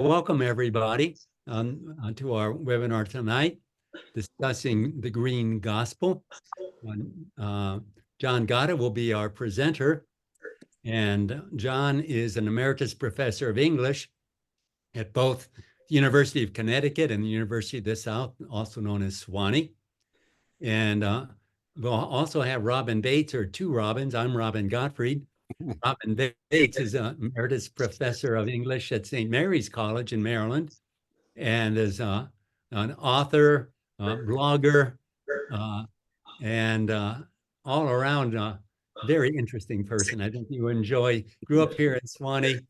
Welcome everybody to our webinar tonight, discussing the Green Gospel. John Gatta will be our presenter, and John is an emeritus professor of English at both the University of Connecticut and the University of the South, also known as Sewanee. And we'll also have Robin Bates, or two Robins. I'm Robin Gottfried. Robin Bates is an emeritus professor of English at St. Mary's College in Maryland, and is an author, blogger, and all around very interesting person. I think you enjoy. Grew up here in Sewanee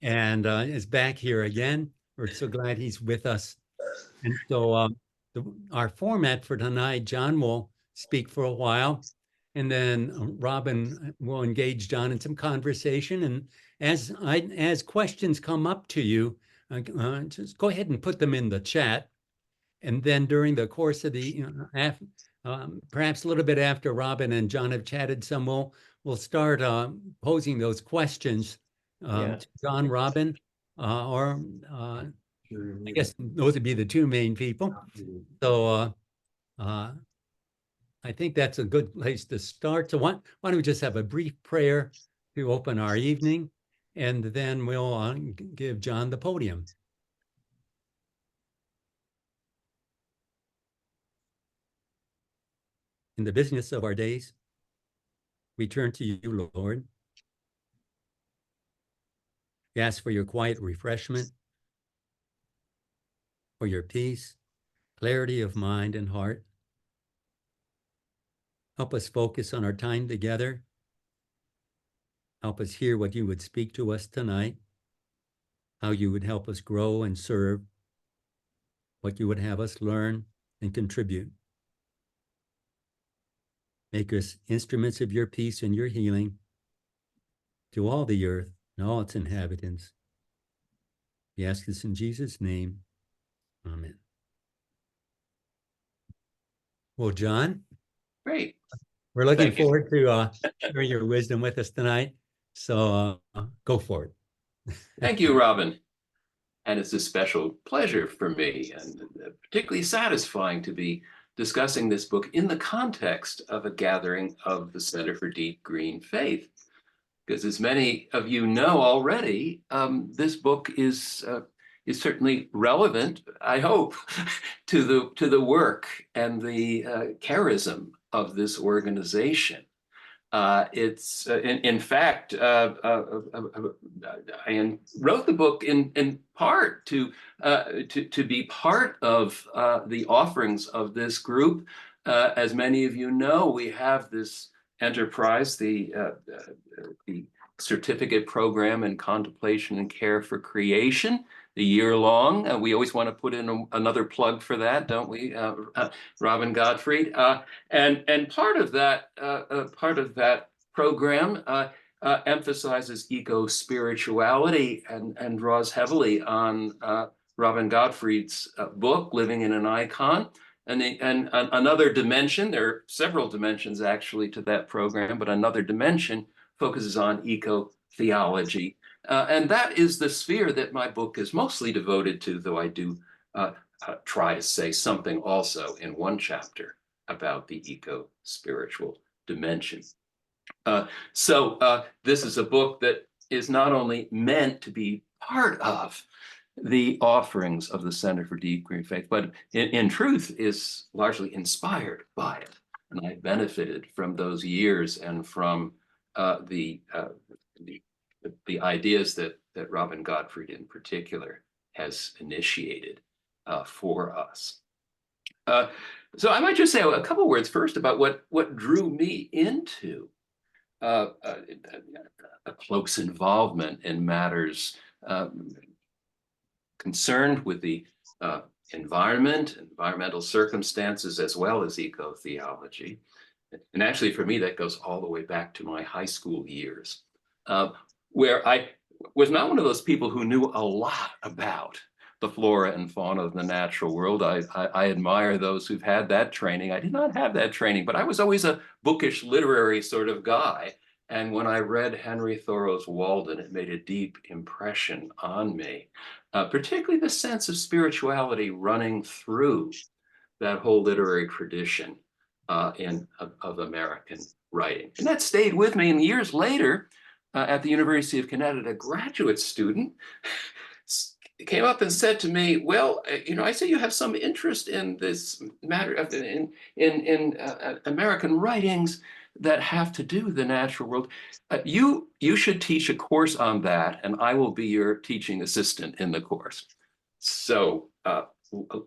and is back here again. We're so glad he's with us. And so our format for tonight, John will speak for a while, and then Robin will engage John in some conversation. And as questions come up to you, just go ahead and put them in the chat. And then during the course of the, perhaps a little bit after Robin and John have chatted some, we'll start posing those questions to John, Robin, or I guess those would be the two main people. So I think that's a good place to start. So why don't we just have a brief prayer to open our evening, and then we'll give John the podium. In the business of our days, we turn to you, Lord. We ask for your quiet refreshment, for your peace, clarity of mind and heart. Help us focus on our time together. Help us hear what you would speak to us tonight, how you would help us grow and serve, what you would have us learn and contribute. Make us instruments of your peace and your healing to all the earth and all its inhabitants. We ask this in Jesus' name. Amen. Well, John. Great. We're looking forward to sharing your wisdom with us tonight. So go for it. Thank you, Robin. And it's a special pleasure for me, and particularly satisfying to be discussing this book in the context of a gathering of the Center for Deep Green Faith. Because as many of you know already, this book is certainly relevant, I hope, to the work and the charism of this organization. It's in fact, I wrote the book in part to be part of the offerings of this group. As many of you know, we have this enterprise, the certificate program in contemplation and care for creation, the year-long. We always want to put in another plug for that, don't we, Robin Gottfried? And part of that program emphasizes eco-spirituality and draws heavily on Robin Gottfried's book, Living in an Icon. And another dimension, there are several dimensions actually to that program, but another dimension focuses on eco-theology. And that is the sphere that my book is mostly devoted to, though I do try to say something also in one chapter about the eco-spiritual dimension. So this is a book that is not only meant to be part of the offerings of the Center for Deep Green Faith, but in truth is largely inspired by it. And I benefited from those years and from the ideas that Robin Gottfried in particular has initiated for us. So I might just say a couple words first about what drew me into a close involvement in matters concerned with the environment, environmental circumstances, as well as eco-theology. And actually, for me, that goes all the way back to my high school years, where I was not one of those people who knew a lot about the flora and fauna of the natural world. I admire those who've had that training. I did not have that training, but I was always a bookish literary sort of guy. And when I read Henry Thoreau's Walden, it made a deep impression on me. particularly the sense of spirituality running through that whole literary tradition of American writing. And that stayed with me. And years later, at the University of Connecticut, a graduate student came up and said to me, well, I see you have some interest in this matter of in American writings that have to do with the natural world. You should teach a course on that, and I will be your teaching assistant in the course. So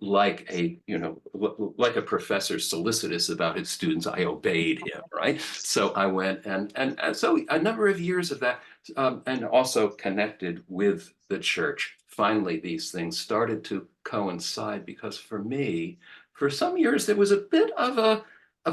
like a professor solicitous about his students, I obeyed him, right? So I went and so a number of years of that, and also connected with the church. Finally, these things started to coincide, because for me, for some years, there was a bit of a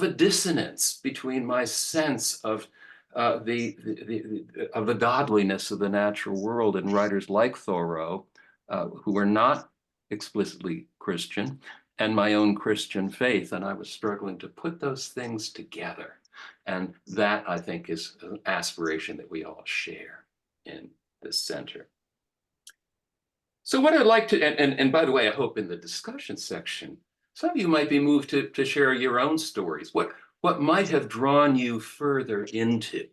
dissonance between my sense of the godliness of the natural world and writers like Thoreau, who were not explicitly Christian, and my own Christian faith. And I was struggling to put those things together. And that, I think, is an aspiration that we all share in this center. So what I'd like to, and by the way, I hope in the discussion section, some of you might be moved to share your own stories. What might have drawn you further into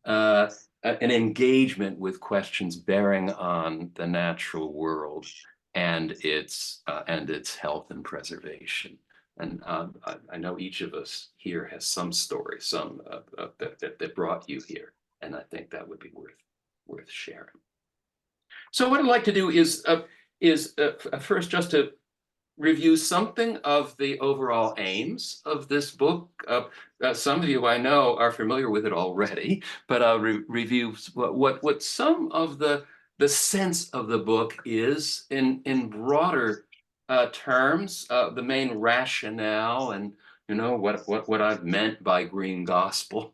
an engagement with questions bearing on the natural world and its health and preservation. And I know each of us here has some story, some that brought you here, and I think that would be worth sharing. So what I'd like to do is first just to review something of the overall aims of this book. Some of you I know are familiar with it already, but I'll review what some of the sense of the book is in broader terms, the main rationale, and what I've meant by green gospel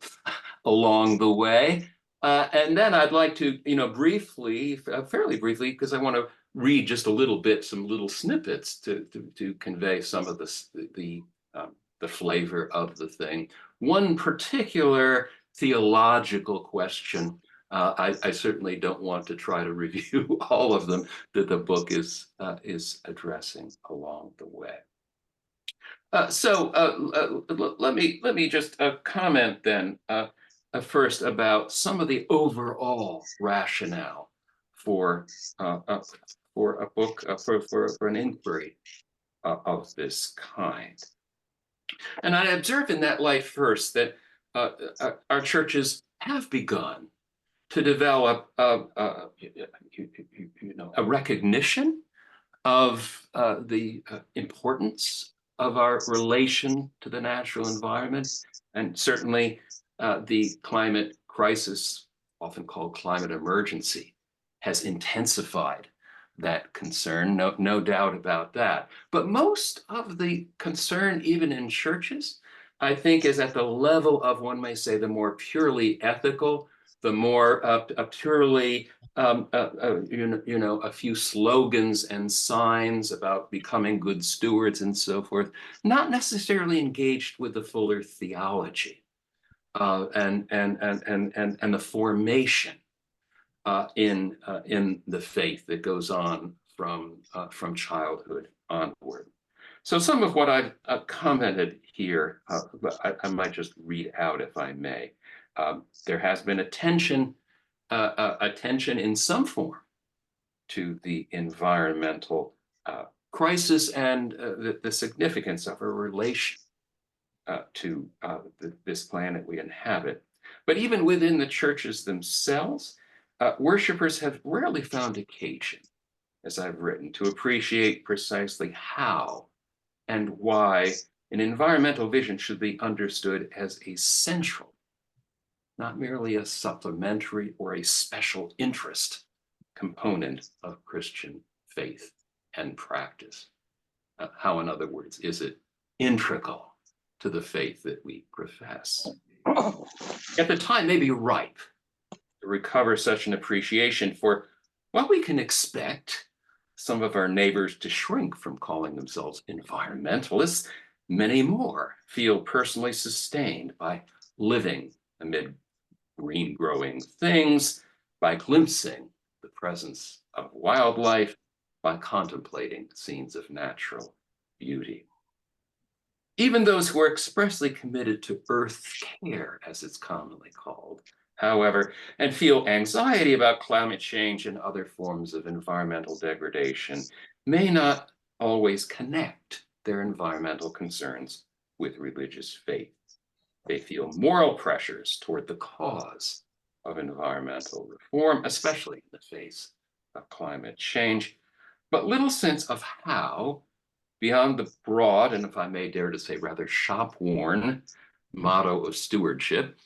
along the way. And then I'd like to, briefly, fairly briefly, because I want to read just a little bit, some little snippets to convey some of the flavor of the thing. One particular theological question, I certainly don't want to try to review all of them that the book is addressing along the way. So let me just comment then first about some of the overall rationale for a book, for an inquiry of this kind. And I observe in that light first that our churches have begun to develop a recognition of the importance of our relation to the natural environment, and certainly the climate crisis, often called climate emergency, has intensified that concern, no doubt about that. But most of the concern, even in churches, I think is at the level of, one may say, the more purely ethical, the more purely, a few slogans and signs about becoming good stewards and so forth, not necessarily engaged with the fuller theology and the formation in the faith that goes on from childhood onward. So some of what I've commented here, I might just read out if I may. There has been attention in some form to the environmental crisis and the significance of our relation to this planet we inhabit. But even within the churches themselves, worshipers have rarely found occasion, as I've written, to appreciate precisely how and why an environmental vision should be understood as a central, not merely a supplementary or a special interest component of Christian faith and practice. How, in other words, is it integral to the faith that we profess? At the time may be ripe to recover such an appreciation for what we can expect some of our neighbors to shrink from calling themselves environmentalists. Many more feel personally sustained by living amid green growing things, by glimpsing the presence of wildlife by contemplating scenes of natural beauty. Even those who are expressly committed to earth care, as it's commonly called, however, and feel anxiety about climate change and other forms of environmental degradation, may not always connect their environmental concerns with religious faith. They feel moral pressures toward the cause of environmental reform, especially in the face of climate change, but little sense of how, beyond the broad, and if I may dare to say rather shop-worn motto of stewardship,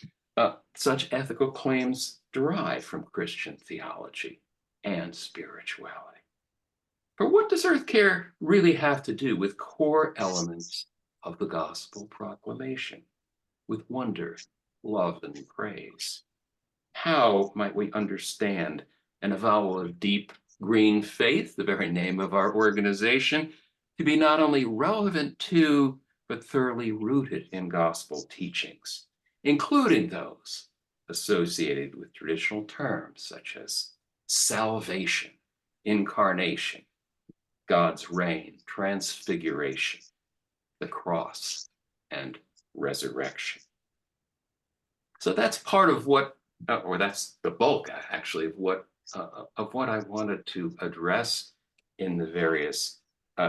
such ethical claims derive from Christian theology and spirituality. For what does earth care really have to do with core elements of the gospel proclamation, with wonder, love, and praise? How might we understand an avowal of deep green faith, the very name of our organization, to be not only relevant to, but thoroughly rooted in gospel teachings, including those associated with traditional terms such as salvation, incarnation, God's reign, transfiguration, the cross, and resurrection? So that's part of what, or that's the bulk actually of what I wanted to address in the various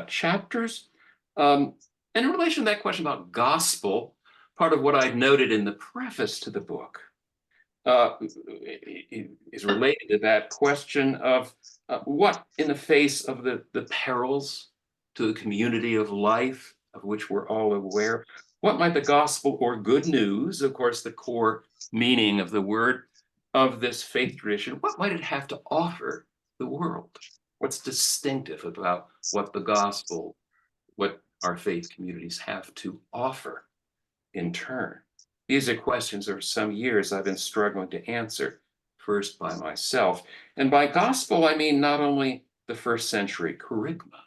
chapters. And in relation to that question about gospel, part of what I noted in the preface to the book is related to that question of what, in the face of the perils to the community of life, of which we're all aware, what might the gospel or good news, of course, the core meaning of the word, of this faith tradition, what might it have to offer the world? What's distinctive about what the gospel, what our faith communities have to offer in turn? These are questions over some years I've been struggling to answer, first by myself. And by gospel, I mean not only the first century kerygma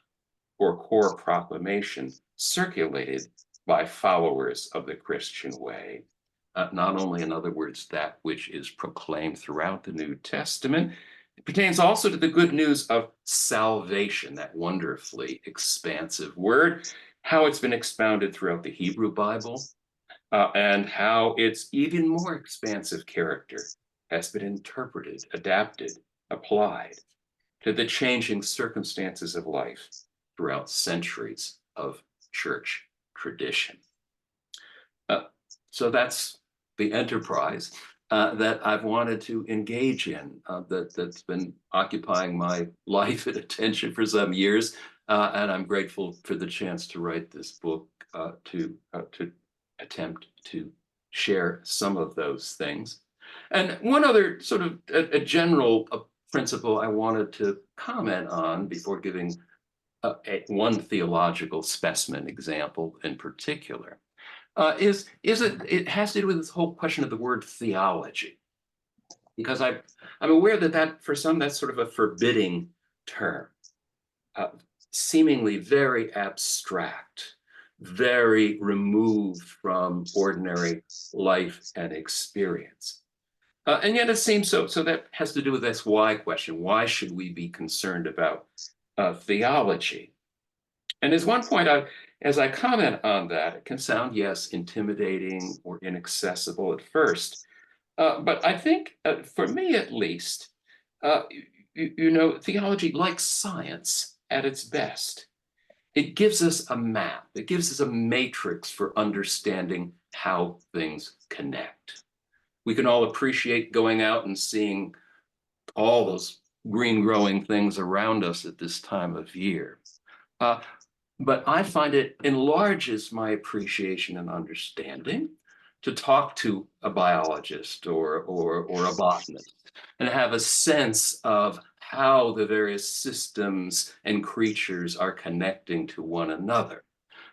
or core proclamation circulated by followers of the Christian way, not only, in other words, that which is proclaimed throughout the New Testament. It pertains also to the good news of salvation, that wonderfully expansive word, how it's been expounded throughout the Hebrew Bible, and how its even more expansive character has been interpreted, adapted, applied to the changing circumstances of life throughout centuries of church tradition. So that's the enterprise that I've wanted to engage in, that's been occupying my life and attention for some years. And I'm grateful for the chance to write this book, to attempt to share some of those things. And one other sort of a general principle I wanted to comment on before giving one theological specimen example in particular, it has to do with this whole question of the word theology, because I'm aware that for some that's sort of a forbidding term, seemingly very abstract, very removed from ordinary life and experience. And yet it seems so that has to do with this why question. Why should we be concerned about theology? And as one point out, as I comment on that, it can sound, yes, intimidating or inaccessible at first. But I think, for me at least, theology, like science at its best, it gives us a map. It gives us a matrix for understanding how things connect. We can all appreciate going out and seeing all those green growing things around us at this time of year. But I find it enlarges my appreciation and understanding to talk to a biologist or a botanist and have a sense of how the various systems and creatures are connecting to one another.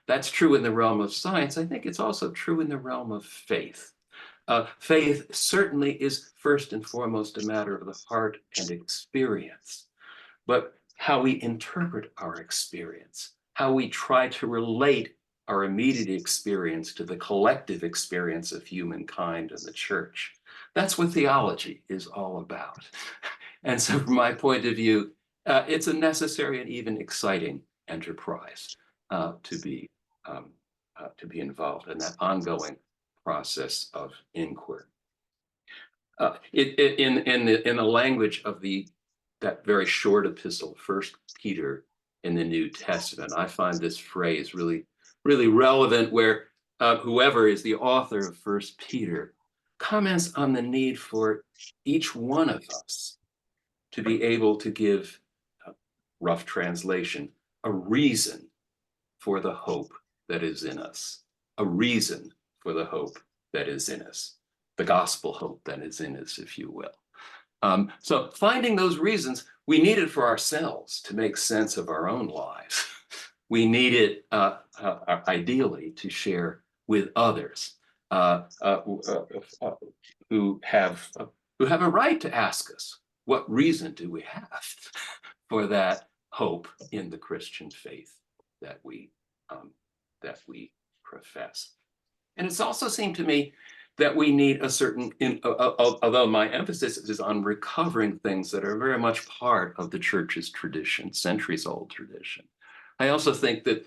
That's true in the realm of science. I think it's also true in the realm of faith. Faith certainly is first and foremost a matter of the heart and experience, but how we interpret our experience, how we try to relate our immediate experience to the collective experience of humankind and the church. That's what theology is all about. And so from my point of view, it's a necessary and even exciting enterprise to be involved in that ongoing process of inquiry. In the language of that very short epistle, 1 Peter in the New Testament, I find this phrase really, really relevant, where whoever is the author of 1 Peter comments on the need for each one of us to be able to give, rough translation, a reason for the hope that is in us, a reason for the hope that is in us, the gospel hope that is in us, if you will. So finding those reasons, we need it for ourselves to make sense of our own lives. We need it ideally to share with others who have a right to ask us, what reason do we have for that hope in the Christian faith that we profess? And it's also seemed to me that we need a certain, although my emphasis is on recovering things that are very much part of the church's tradition, centuries-old tradition. I also think that,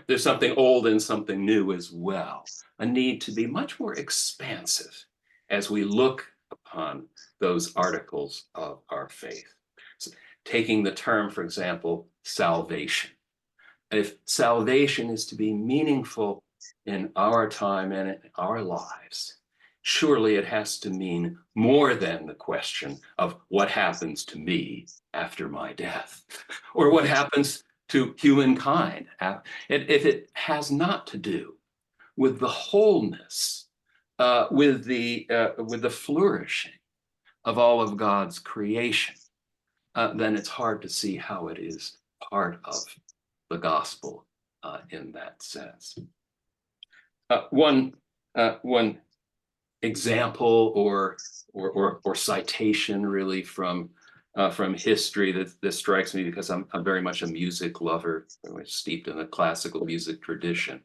there's something old and something new as well, a need to be much more expansive as we look upon those articles of our faith. So, taking the term, for example, salvation. If salvation is to be meaningful in our time and in our lives, surely it has to mean more than the question of what happens to me after my death, or what happens to humankind. If it has not to do with the wholeness, with the flourishing of all of God's creation, then it's hard to see how it is part of the gospel in that sense. One example or citation really from history that strikes me, because I'm very much a music lover, steeped in the classical music tradition,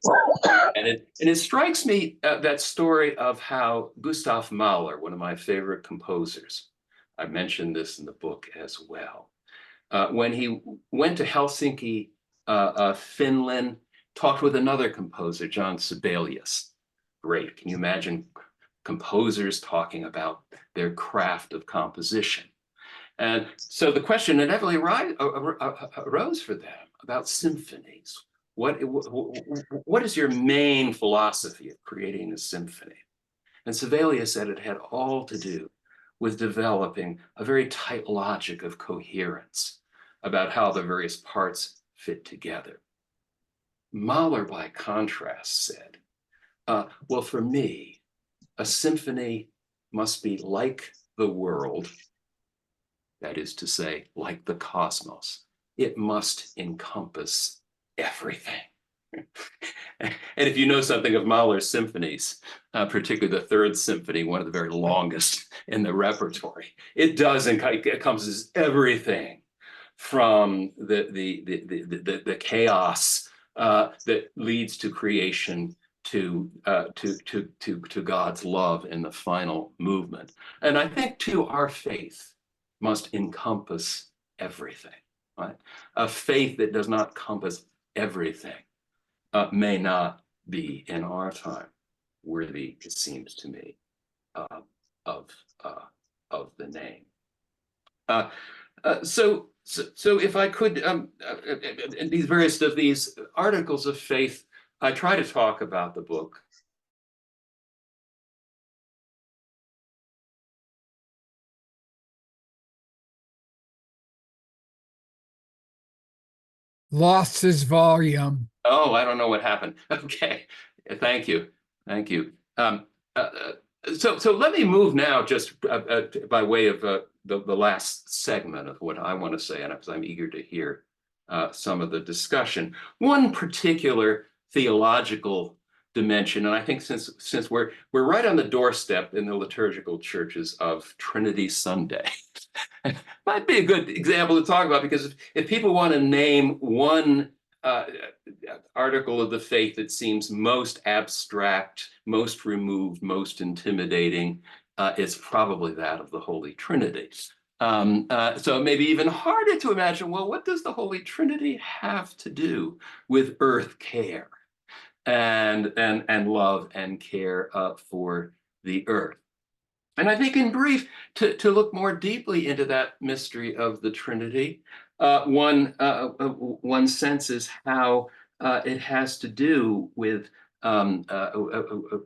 and it strikes me that story of how Gustav Mahler, one of my favorite composers, I mentioned this in the book as well, when he went to Helsinki, Finland, talked with another composer, John Sibelius. Great. Can you imagine composers talking about their craft of composition? And so the question inevitably arose for them about symphonies. What is your main philosophy of creating a symphony? And Sibelius said it had all to do with developing a very tight logic of coherence about how the various parts fit together. Mahler, by contrast, said, well, for me, a symphony must be like the world, that is to say, like the cosmos. It must encompass everything. And if you know something of Mahler's symphonies, particularly the Third Symphony, one of the very longest in the repertory, it encompasses everything from the chaos that leads to creation to God's love in the final movement. And I think too, our faith must encompass everything. Right? A faith that does not compass everything may not be in our time worthy, it seems to me, of the name. So if I could, in these various of these articles of faith, I try to talk about the book. Lost his volume. Oh, I don't know what happened. Okay, thank you. So let me move now, just by way of the last segment of what I want to say, and because I'm eager to hear some of the discussion. One particular theological dimension, and I think since we're right on the doorstep in the liturgical churches of Trinity Sunday, might be a good example to talk about, because if people want to name one article of the faith that seems most abstract, most removed, most intimidating, it's probably that of the Holy Trinity. So it may be even harder to imagine, well, what does the Holy Trinity have to do with earth care and love and care for the earth? And I think in brief, to look more deeply into that mystery of the Trinity, one senses how it has to do with the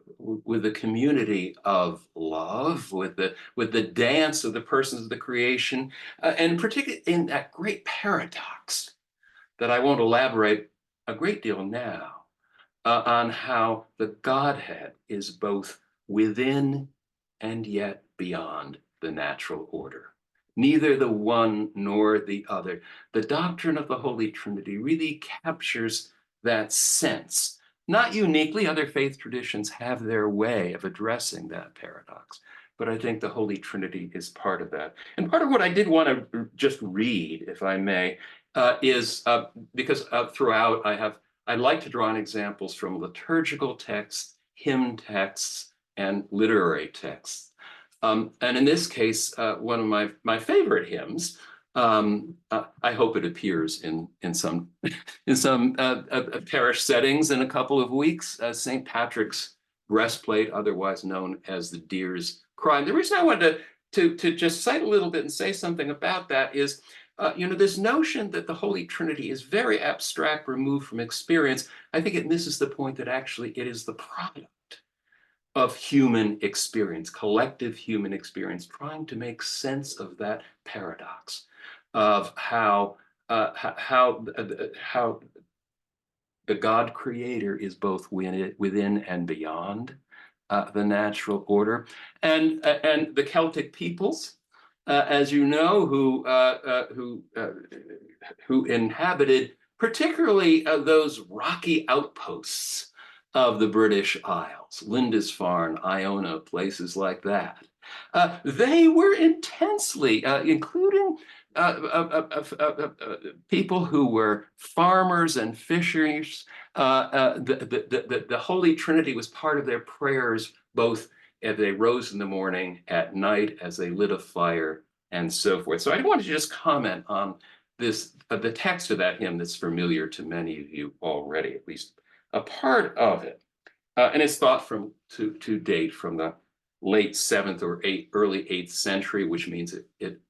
community of love, with the dance of the persons of the creation, and particularly in that great paradox that I won't elaborate a great deal now, on how the Godhead is both within and yet beyond the natural order. Neither the one nor the other. The doctrine of the Holy Trinity really captures that sense. Not uniquely, other faith traditions have their way of addressing that paradox, but I think the Holy Trinity is part of that. And part of what I did want to just read, if I may, is because throughout I like to draw on examples from liturgical texts, hymn texts, and literary texts. And in this case, one of my favorite hymns, I hope it appears in some parish settings in a couple of weeks, St. Patrick's Breastplate, otherwise known as the Deer's Cry. And the reason I wanted to just cite a little bit and say something about that is, this notion that the Holy Trinity is very abstract, removed from experience, I think it misses the point that actually it is the product of human experience, collective human experience, trying to make sense of that paradox of how the God creator is both within and beyond the natural order. And the Celtic peoples, as you know, who inhabited particularly those rocky outposts of the British Isles, Lindisfarne, Iona, places like that. They were intensely, including people who were farmers and fishers. The Holy Trinity was part of their prayers, both as they rose in the morning, at night, as they lit a fire, and so forth. So I wanted to just comment on this, the text of that hymn that's familiar to many of you already, at least a part of it. And it's thought to date from the late 7th or early 8th century, which means it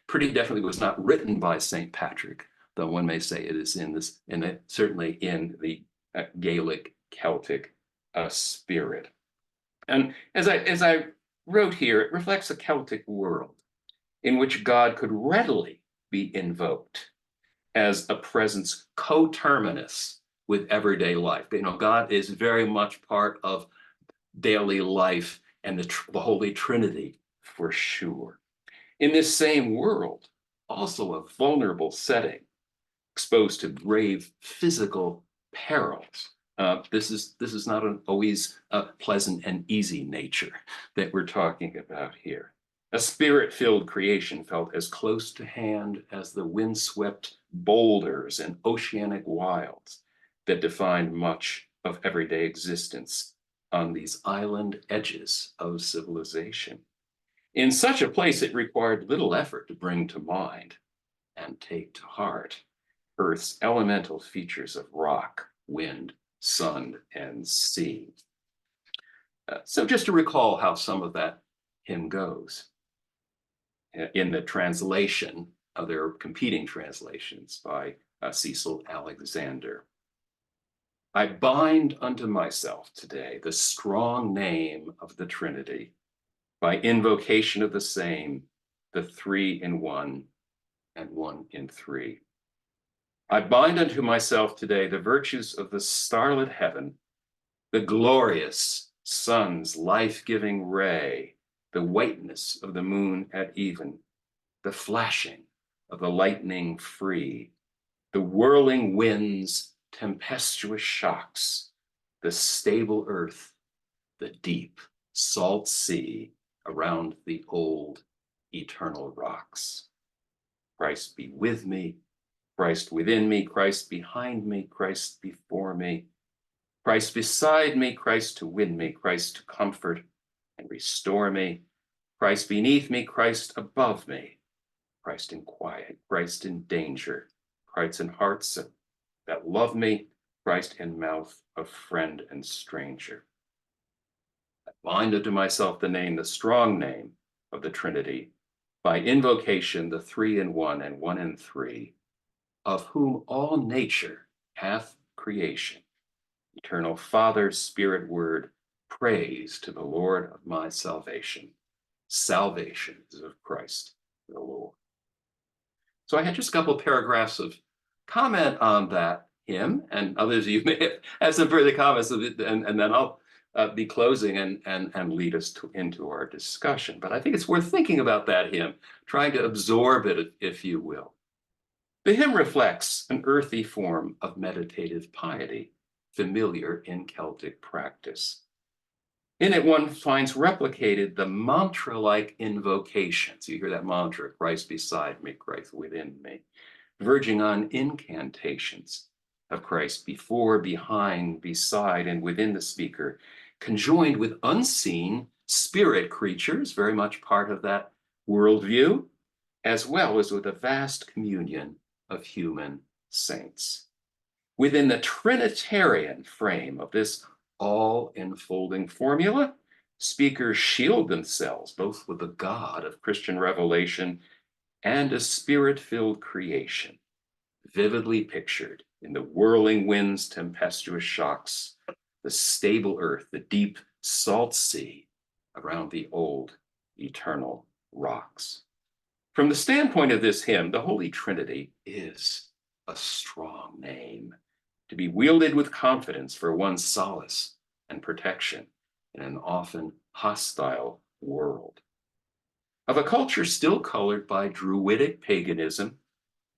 pretty definitely was not written by St. Patrick, though one may say it is certainly in the Gaelic Celtic spirit. And as I wrote here, it reflects a Celtic world in which God could readily be invoked as a presence coterminous with everyday life. God is very much part of daily life and the Holy Trinity for sure. In this same world, also a vulnerable setting, exposed to grave physical perils. This is not always a pleasant and easy nature that we're talking about here. A spirit-filled creation felt as close to hand as the windswept boulders and oceanic wilds that defined much of everyday existence on these island edges of civilization. In such a place, it required little effort to bring to mind and take to heart Earth's elemental features of rock, wind, sun, and sea. So just to recall how some of that hymn goes. In the translation, there are competing translations by Cecil Alexander. I bind unto myself today the strong name of the Trinity, by invocation of the same, the three in one and one in three. I bind unto myself today the virtues of the starlit heaven, the glorious sun's life-giving ray, the whiteness of the moon at even, the flashing of the lightning free, the whirling winds, tempestuous shocks, the stable earth, the deep salt sea around the old eternal rocks. Christ be with me, Christ within me, Christ behind me, Christ before me, Christ beside me, Christ to win me, Christ to comfort and restore me, Christ beneath me, Christ above me, Christ in quiet, Christ in danger, Christ in hearts that love me, Christ in mouth of friend and stranger. I bind unto myself the name, the strong name of the Trinity, by invocation, the three in one and one in three, of whom all nature hath creation. Eternal Father, Spirit, Word, praise to the Lord of my salvation. Salvation is of Christ the Lord. So I had just a couple of paragraphs of comment on that hymn, and others of you may have some further comments of it, and then I'll be closing and lead us into our discussion. But I think it's worth thinking about that hymn, trying to absorb it, if you will. The hymn reflects an earthy form of meditative piety, familiar in Celtic practice. In it, one finds replicated the mantra-like invocations. You hear that mantra, Christ beside me, Christ within me, verging on incantations of Christ before, behind, beside, and within the speaker, conjoined with unseen spirit creatures, very much part of that worldview, as well as with a vast communion of human saints. Within the Trinitarian frame of this all-enfolding formula, speakers shield themselves both with the God of Christian revelation and a spirit-filled creation, vividly pictured in the whirling winds, tempestuous shocks, the stable earth, the deep salt sea around the old eternal rocks. From the standpoint of this hymn, the Holy Trinity is a strong name to be wielded with confidence for one's solace and protection in an often hostile world. Of a culture still colored by Druidic paganism,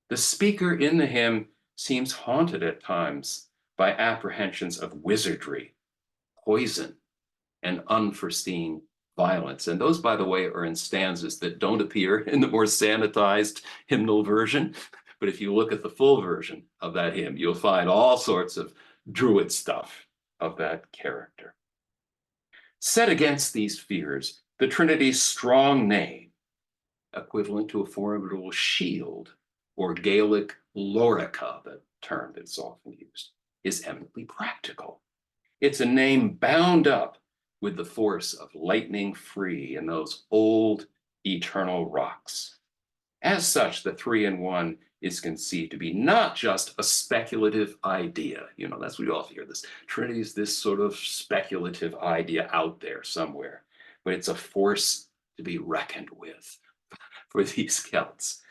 the speaker in the hymn seems haunted at times by apprehensions of wizardry, poison, and unforeseen violence. And those, by the way, are in stanzas that don't appear in the more sanitized hymnal version. But if you look at the full version of that hymn, you'll find all sorts of Druid stuff of that character. Set against these fears, the Trinity's strong name, equivalent to a formidable shield, or Gaelic lorica, the term that's often used, is eminently practical. It's a name bound up with the force of lightning free in those old eternal rocks. As such, the three in one is conceived to be not just a speculative idea. You know, that's what we all hear. This Trinity is this sort of speculative idea out there somewhere, but it's a force to be reckoned with for these Celts.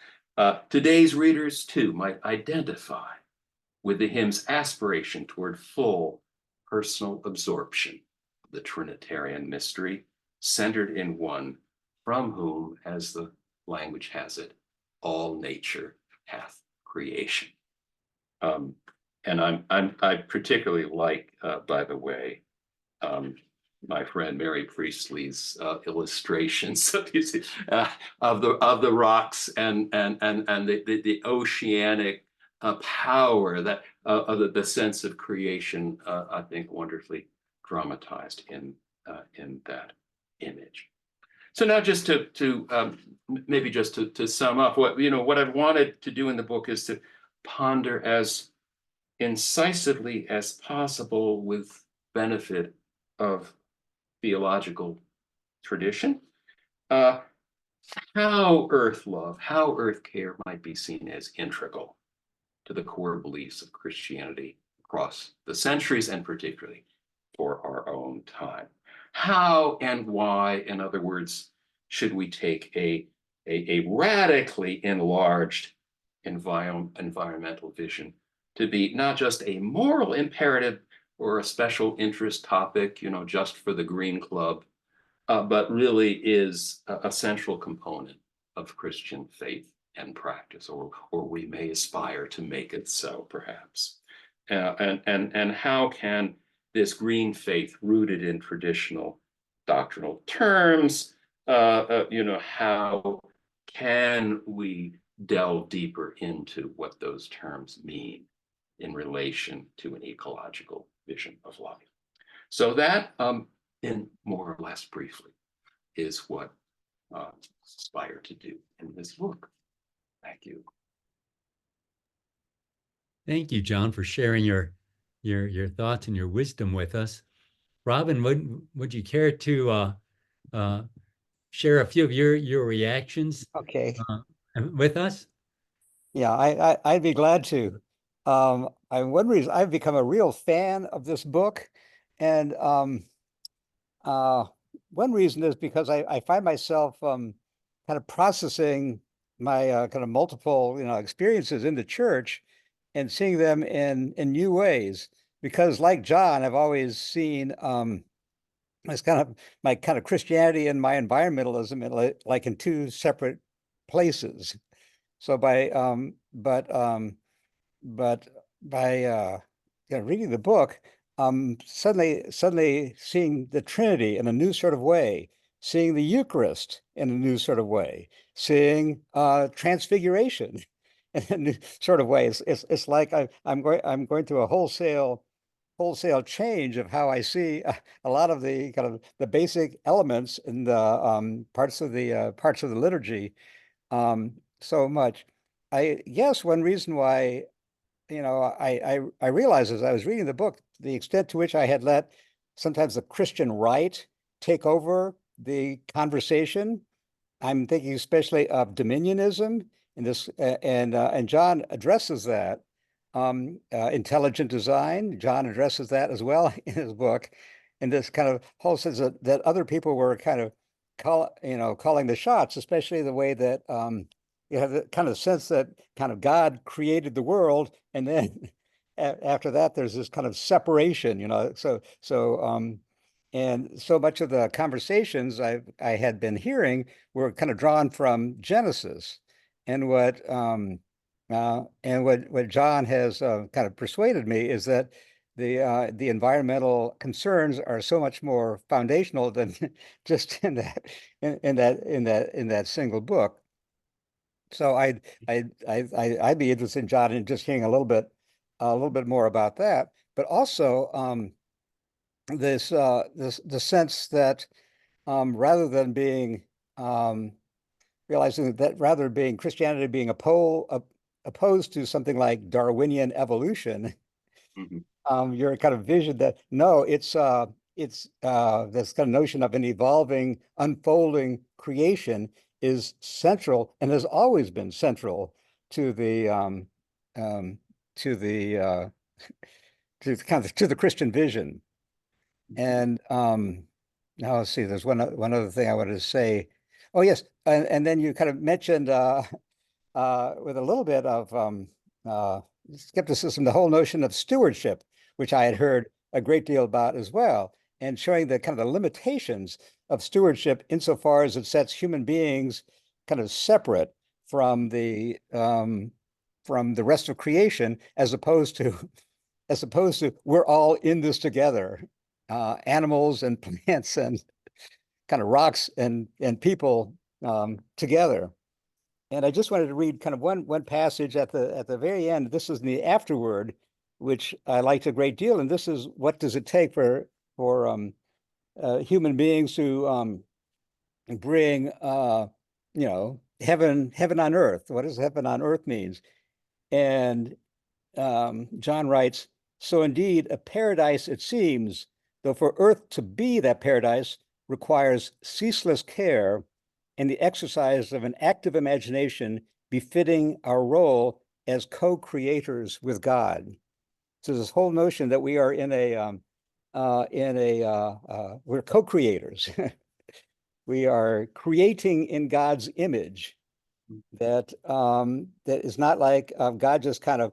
Today's readers, too, might identify with the hymn's aspiration toward full personal absorption of the Trinitarian mystery, centered in one from whom, as the language has it, all nature hath creation. And I particularly like, by the way, my friend Mary Priestley's illustrations of the rocks and the oceanic power that of the sense of creation. I think wonderfully dramatized in that image. So now, just to maybe just to sum up, what I've wanted to do in the book is to ponder as incisively as possible, with benefit of theological tradition, how earth love, how earth care might be seen as integral to the core beliefs of Christianity across the centuries, and particularly for our own time. How and why, in other words, should we take a radically enlarged environmental vision to be not just a moral imperative or a special interest topic, just for the Green Club, but really is a central component of Christian faith and practice, or we may aspire to make it so, perhaps. And how can this green faith, rooted in traditional doctrinal terms, how can we delve deeper into what those terms mean in relation to an ecological vision of life? So that, in more or less briefly, is what I aspire to do in this book. Thank you. Thank you, John, for sharing your thoughts and your wisdom with us. Robin, would you care to share a few of your reactions Okay. with us? Yeah, I'd be glad to. One reason I've become a real fan of this book, and uh, one reason is because I find myself kind of processing my kind of multiple experiences in the church and seeing them in new ways. Because like John, I've always seen it's kind of my kind of Christianity and my environmentalism like in two separate places. So but by reading the book, suddenly seeing the Trinity in a new sort of way, seeing the Eucharist in a new sort of way, seeing Transfiguration in a new sort of way. It's like I'm going through a wholesale change of how I see a lot of the kind of the basic elements in the parts of the liturgy so much. I guess one reason why, I realized as I was reading the book, the extent to which I had let sometimes the Christian right take over the conversation. I'm thinking especially of dominionism in this, and John addresses that. Intelligent design, John addresses that as well in his book, in this kind of whole sense that other people were kind of calling the shots, especially the way that you have the kind of sense that kind of God created the world, and then after that there's this kind of separation, and so much of the conversations I had been hearing were kind of drawn from Genesis, and what John has kind of persuaded me is that the environmental concerns are so much more foundational than just in that single book. So I'd be interested in John in just hearing a little bit more about that, but also the sense that rather than being realizing that rather being Christianity being opposed to something like Darwinian evolution, your kind of vision that no, it's this kind of notion of an evolving, unfolding creation is central and has always been central to the um, to the to the Christian vision. And now let's see, there's one other thing I wanted to say. Oh yes, and then you kind of mentioned with a little bit of skepticism, the whole notion of stewardship, which I had heard a great deal about as well, and showing the kind of the limitations of stewardship insofar as it sets human beings kind of separate from the rest of creation, as opposed to we're all in this together, animals and plants and kind of rocks and people together. And I just wanted to read kind of one passage at the very end. This is in the afterword, which I liked a great deal. And this is, what does it take for human beings to bring heaven on earth? What does heaven on earth means? And John writes, so indeed a paradise it seems, though for earth to be that paradise requires ceaseless care and the exercise of an active imagination befitting our role as co-creators with God. So this whole notion that we are we're co-creators. We are creating in God's image. That is not like God just kind of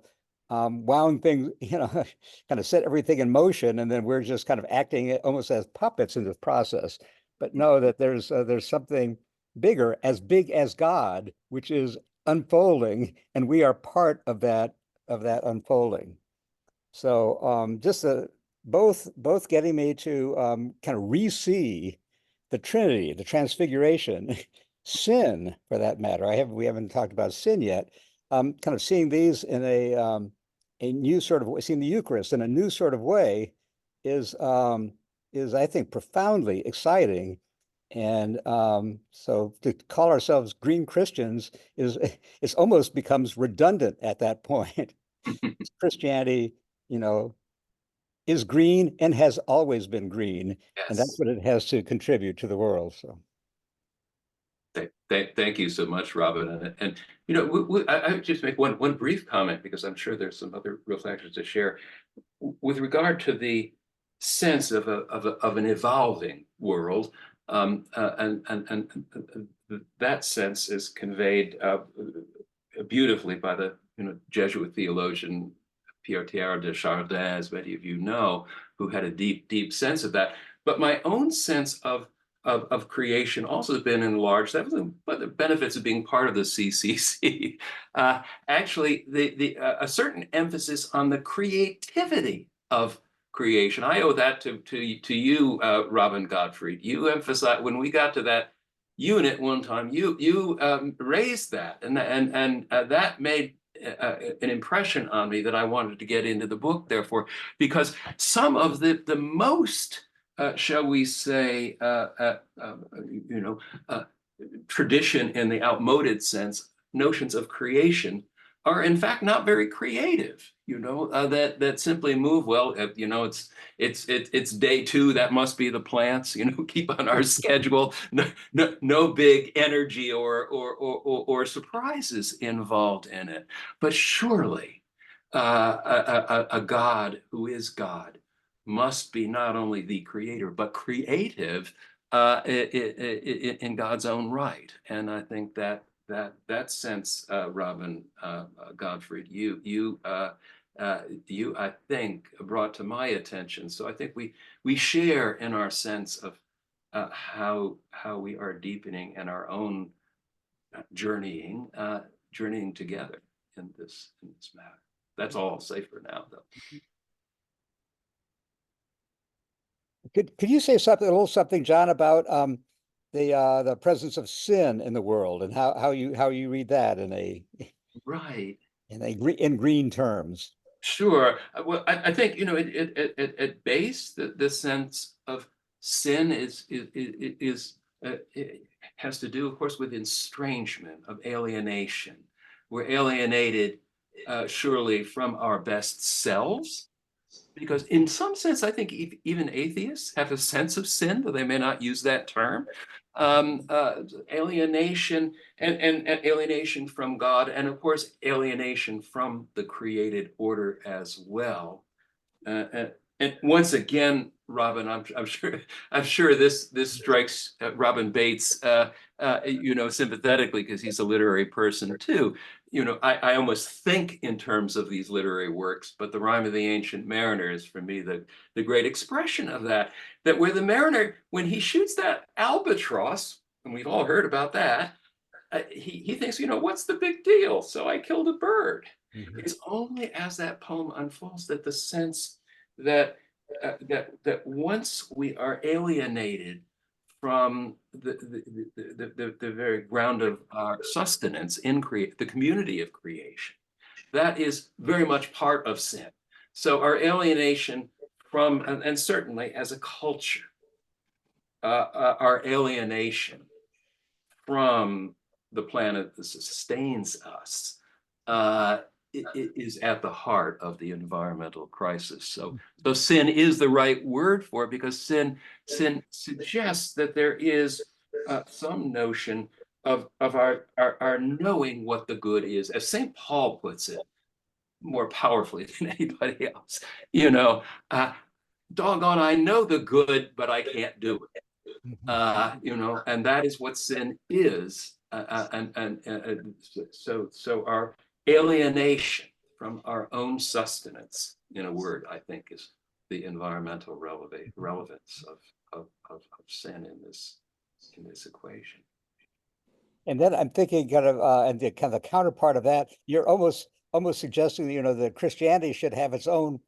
wound things, kind of set everything in motion, and then we're just kind of acting almost as puppets in this process. But no, that there's something bigger, as big as God, which is unfolding, and we are part of that unfolding. So just both getting me to kind of re-see the Trinity, the Transfiguration, sin for that matter. We haven't talked about sin yet. Kind of seeing these in a new sort of way, seeing the Eucharist in a new sort of way is I think profoundly exciting, And so to call ourselves green Christians is it almost becomes redundant at that point. Christianity, you know, is green and has always been green, and that's Yes. what it has to contribute to the world. So Thank you so much, Robin. And you know, I would just make one brief comment because I'm sure there's some other reflections to share with regard to the sense of an evolving world. And that sense is conveyed beautifully by the Jesuit theologian Pierre Teilhard de Chardin, as many of you know, who had a deep sense of that. But my own sense of creation also has been enlarged. That was the benefits of being part of the CCC. Actually, a certain emphasis on the creativity of creation. I owe that to you, Robin Gottfried. You emphasized when we got to that unit one time. You raised that, and that made an impression on me that I wanted to get into the book. Therefore, because some of the most shall we say, tradition in the outmoded sense, notions of creation are in fact not very creative. That simply move well. It's day 2. That must be the plants. Keep on our schedule. No big energy or surprises involved in it. But surely, a God who is God must be not only the creator but creative in God's own right. And I think that sense, Robin Gottfried, you I think brought to my attention. So I think we share in our sense of how we are deepening in our own journeying together in this matter. That's all I'll say for now, though. could you say something, a little something, John, about the presence of sin in the world and how you read that Right. in green terms? Sure. Well, I think at base the sense of sin it has to do, of course, with estrangement, of alienation. We're alienated, surely, from our best selves, because in some sense, I think even atheists have a sense of sin, though they may not use that term. Alienation and alienation from God, and of course, alienation from the created order as well. And once again, Robin, I'm sure this strikes Robin Bates, sympathetically, because he's a literary person too. I almost think in terms of these literary works, but the Rime of the Ancient Mariner is for me the great expression of that. That where the mariner, when he shoots that albatross, and we've all heard about that, he thinks, what's the big deal? So I killed a bird. Mm-hmm. It's only as that poem unfolds that the sense that once we are alienated from the very ground of our sustenance in the community of creation, that is very much part of sin. So our alienation from, and certainly as a culture, our alienation from the planet that sustains us it is at the heart of the environmental crisis. So sin is the right word for it, because sin suggests that there is some notion of our knowing what the good is, as St. Paul puts it more powerfully than anybody else. Doggone, I know the good, but I can't do it. And that is what sin is. So our alienation from our own sustenance, in a word, I think, is the environmental relevance of sin in this equation. And then I'm thinking kind of and the kind of the counterpart of that, you're almost suggesting that Christianity should have its own,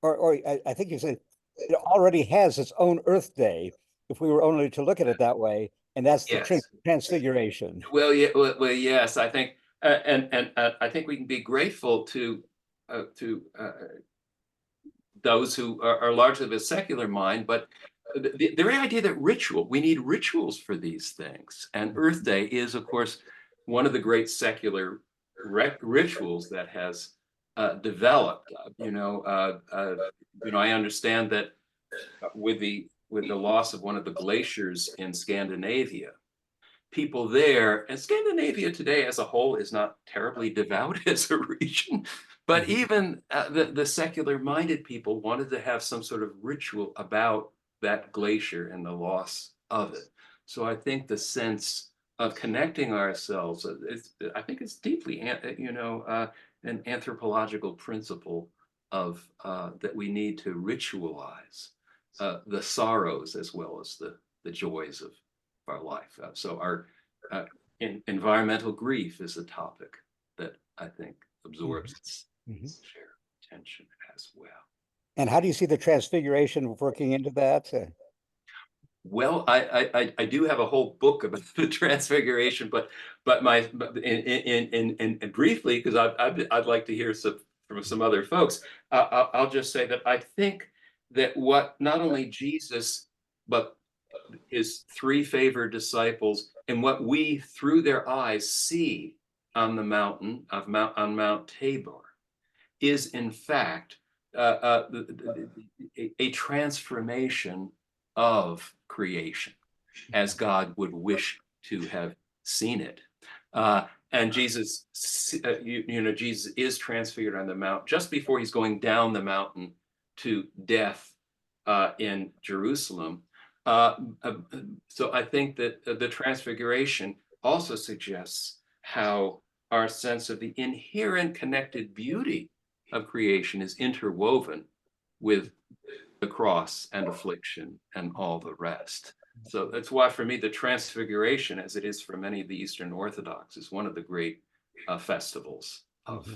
or I think you said it already has its own Earth Day, if we were only to look at it that way, and that's the Transfiguration. Well, yeah, well, yes, I think, and I think we can be grateful to those who are largely of a secular mind, but the very idea that we need rituals for these things. And Earth Day is, of course, one of the great secular rituals that has developed. I understand that with the loss of one of the glaciers in Scandinavia, people there, and Scandinavia today as a whole is not terribly devout as a region, but even the secular-minded people wanted to have some sort of ritual about that glacier and the loss of it. So I think the sense of connecting ourselves, I think it's deeply, an anthropological principle of that we need to ritualize the sorrows as well as the joys of our life. So our environmental grief is a topic that I think absorbs its shared attention as well. And how do you see the transfiguration working into that? Well, I do have a whole book about the transfiguration, but in briefly, because I'd like to hear from some other folks. I'll just say that I think that what not only Jesus, but his three favored disciples, and what we through their eyes see on the mountain on Mount Tabor, is in fact a transformation of creation as God would wish to have seen it. And Jesus, Jesus is transfigured on the mount just before he's going down the mountain to death in Jerusalem. So I think that the transfiguration also suggests how our sense of the inherent connected beauty of creation is interwoven with the cross and affliction and all the rest. So that's why, for me, the transfiguration, as it is for many of the Eastern Orthodox, is one of the great festivals of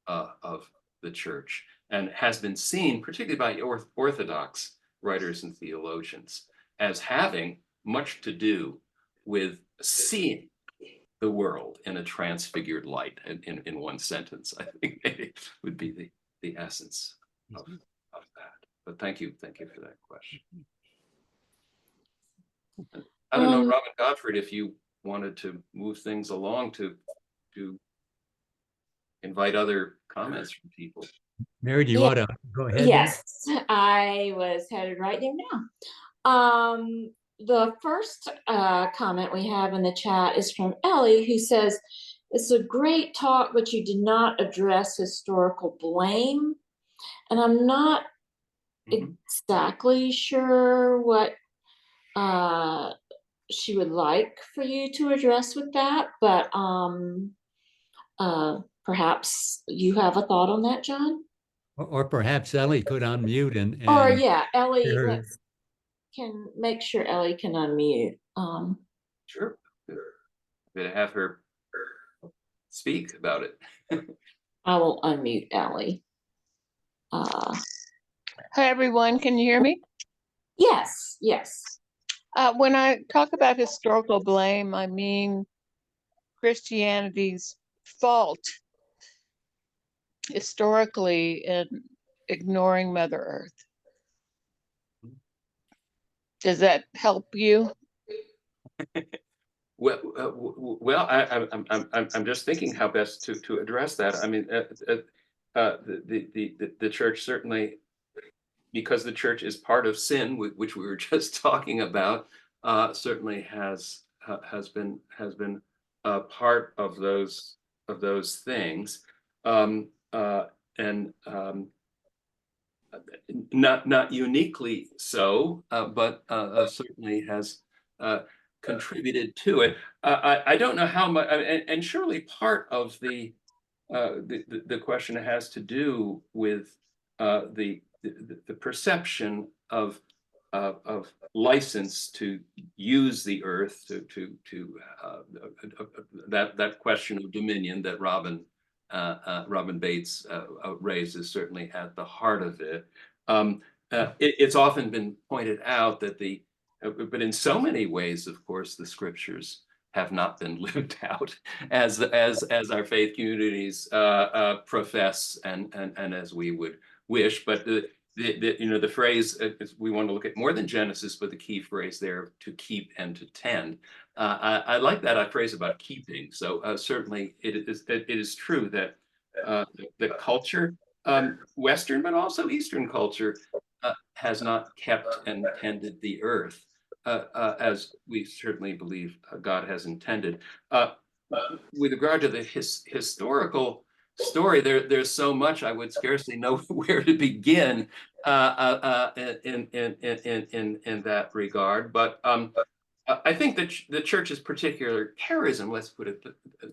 the church, and has been seen, particularly by Orthodox writers and theologians, as having much to do with seeing the world in a transfigured light. In one sentence, I think maybe would be the essence of that. But thank you for that question. I don't know, Robin Gottfried, if you wanted to move things along to invite other comments from people. Mary, do you want to go ahead? Yes, I was headed right there now. The first comment we have in the chat is from Ellie, who says, "It's a great talk, but you did not address historical blame." And I'm not exactly sure what she would like for you to address with that, but perhaps you have a thought on that, John? Or perhaps Ellie could unmute and Or yeah, Ellie, share. can make sure Ellie can unmute. Sure. Gonna have her speak about it. I will unmute Ellie. Hi, everyone. Can you hear me? Yes. When I talk about historical blame, I mean Christianity's fault historically in ignoring Mother Earth. Does that help you? Well, I'm just thinking how best to address that. I mean, the church certainly, because the church is part of sin, which we were just talking about, certainly has been part of those things, and not uniquely so, but certainly has contributed to it. I don't know how much, and surely part of the question has to do with the perception of license to use the earth, to that question of dominion that Robin Bates raises, certainly at the heart of it. It's often been pointed out that but in so many ways, of course, the scriptures have not been lived out as our faith communities profess and as we would wish. But the phrase we want to look at more than Genesis, but the key phrase there, to keep and to tend. I like that phrase about keeping. So certainly it is true that the culture, Western but also Eastern culture, has not kept and tended the earth as we certainly believe God has intended. With regard to the historical story, there's so much I would scarcely know where to begin in that regard. But I think that the church's particular charism, let's put it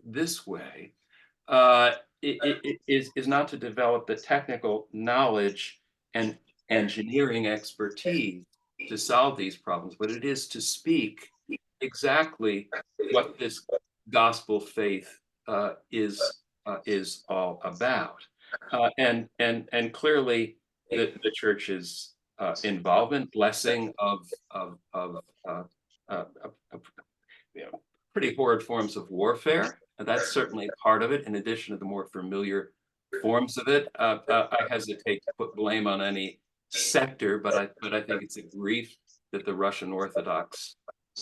this way, is not to develop the technical knowledge and engineering expertise to solve these problems, but it is to speak exactly what this gospel faith is all about. And clearly the church's involvement, blessing of pretty horrid forms of warfare. And that's certainly part of it, in addition to the more familiar forms of it. I hesitate to put blame on any sector, but I think it's a grief that the Russian Orthodox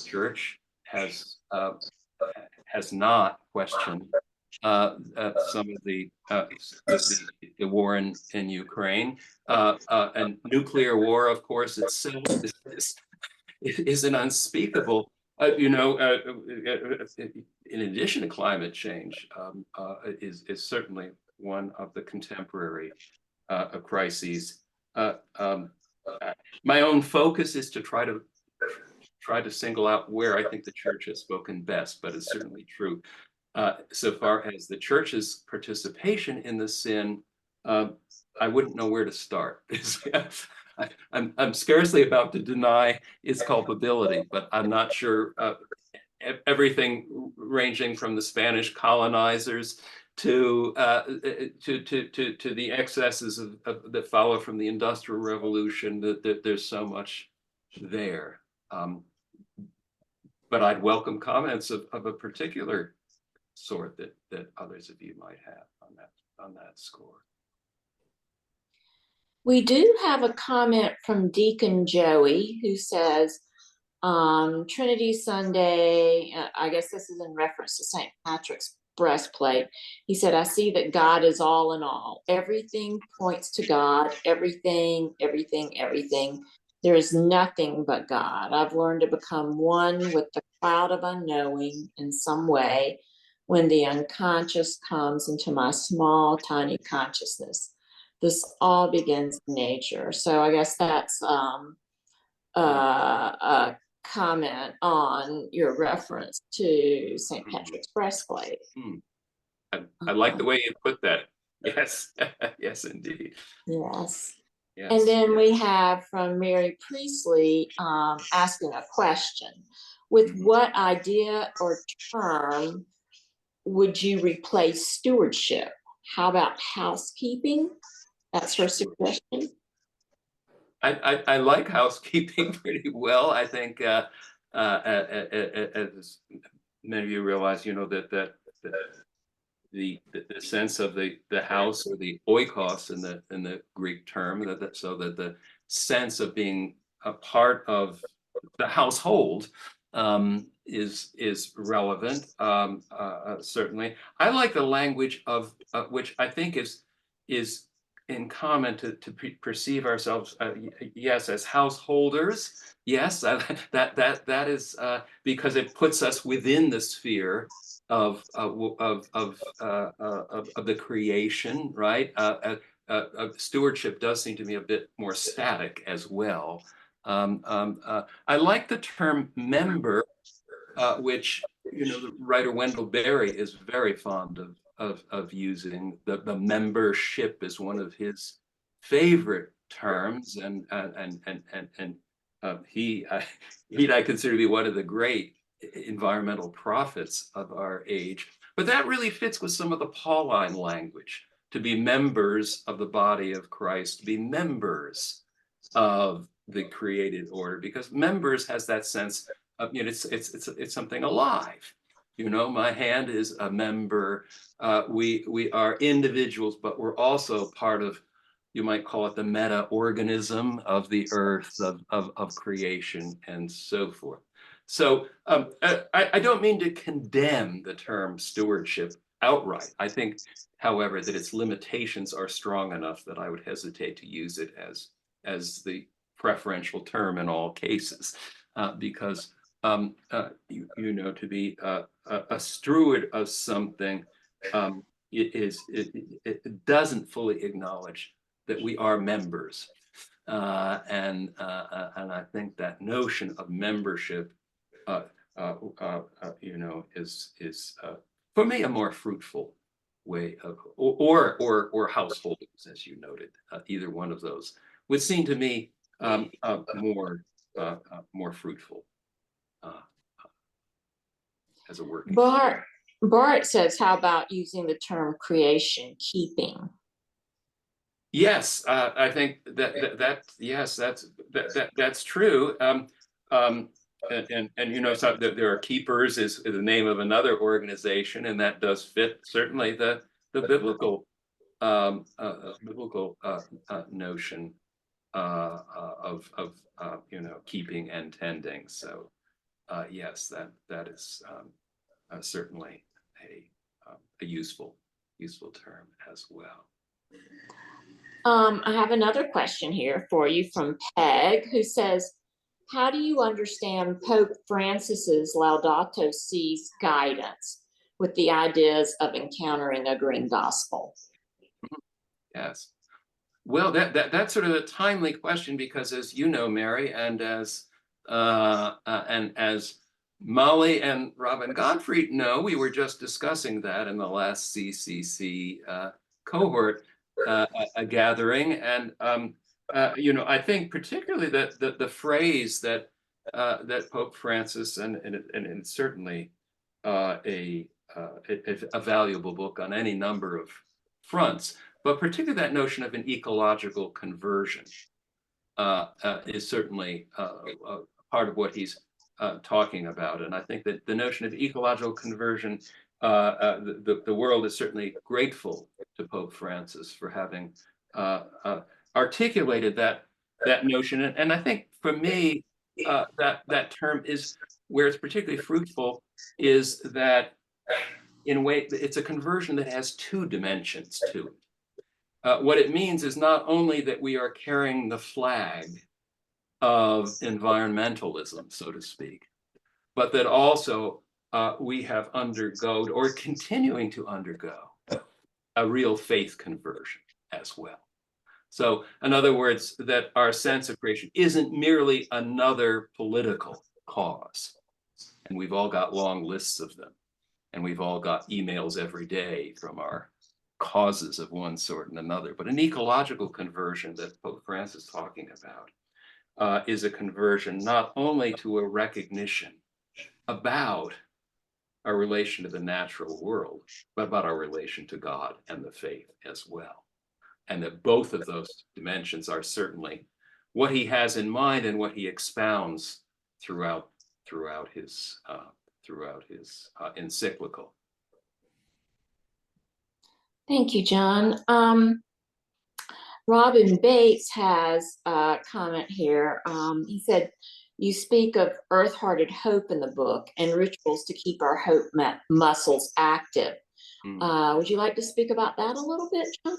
Church has not questioned some of the war in Ukraine, and nuclear war, of course, itself is an unspeakable. In addition to climate change, is certainly one of the contemporary crises. My own focus is to try to single out where I think the church has spoken best, but it's certainly true. So far as the church's participation in the sin, I wouldn't know where to start. I'm scarcely about to deny its culpability, but I'm not sure. Everything ranging from the Spanish colonizers to the excesses that follow from the Industrial Revolution. That there's so much there. But I'd welcome comments of a particular sort that others of you might have on that score. We do have a comment from Deacon Joey, who says, Trinity Sunday, I guess this is in reference to St. Patrick's breastplate. He said, I see that God is all in all. Everything points to God. Everything. There is nothing but God. I've learned to become one with the cloud of unknowing in some way when the unconscious comes into my small, tiny consciousness. This all begins in nature. So I guess that's a comment on your reference to St. Patrick's breastplate. I like the way you put that. Yes, yes, indeed. Yes. Yes. And then we have from Mary Priestley asking a question. With what idea or term would you replace stewardship? How about housekeeping? That's her suggestion. I like housekeeping pretty well. I think as many of you realize, that the sense of the house, or the oikos in the Greek term, so that the sense of being a part of the household is relevant. Certainly, I like the language of which I think is in common to perceive ourselves, yes, as householders. Yes, that is because it puts us within the sphere of the creation, right? Stewardship does seem to me a bit more static as well. I like the term member, which the writer Wendell Berry is very fond of using. The membership is one of his favorite terms, and he I consider to be one of the great environmental prophets of our age. But that really fits with some of the Pauline language, to be members of the body of Christ, to be members of the created order, because members has that sense of, it's something alive. My hand is a member. We are individuals, but we're also part of you might call it the meta-organism of the earth, of creation, and so forth. So I don't mean to condemn the term stewardship outright. I think, however, that its limitations are strong enough that I would hesitate to use it as the preferential term in all cases, because to be a steward of something, it doesn't fully acknowledge that we are members, and I think that notion of membership, is for me a more fruitful way of, or householdings, as you noted. Either one of those would seem to me more fruitful as a working. Bart says, how about using the term creation keeping? Yes, I think that's true. So there are keepers is the name of another organization, and that does fit certainly the biblical notion of keeping and tending. So yes, that is certainly a useful term as well. I have another question here for you from Peg, who says, how do you understand Pope Francis's Laudato Si's guidance with the ideas of encountering a green gospel? Yes. Well, that's sort of a timely question, because as you know, Mary, and as Molly and Robin Gottfried know, we were just discussing that in the last CCC cohort a gathering, and I think particularly that the phrase that Pope Francis, and it's certainly a valuable book on any number of fronts, but particularly that notion of an ecological conversion is certainly part of what he's talking about. And I think that the notion of ecological conversion, the world is certainly grateful to Pope Francis for having articulated that notion. And I think for me, that term is where it's particularly fruitful, is that in a way it's a conversion that has two dimensions to it. What it means is not only that we are carrying the flag of environmentalism, so to speak, but that also we have undergone, or continuing to undergo, a real faith conversion as well. So in other words, that our sense of creation isn't merely another political cause. And we've all got long lists of them. And we've all got emails every day from our causes of one sort and another. But an ecological conversion that Pope Francis is talking about is a conversion not only to a recognition about our relation to the natural world, but about our relation to God and the faith as well. And that both of those dimensions are certainly what he has in mind and what he expounds throughout his encyclical. Thank you, John. Robin Bates has a comment here. He said, you speak of earth-hearted hope in the book and rituals to keep our hope muscles active. Would you like to speak about that a little bit, John?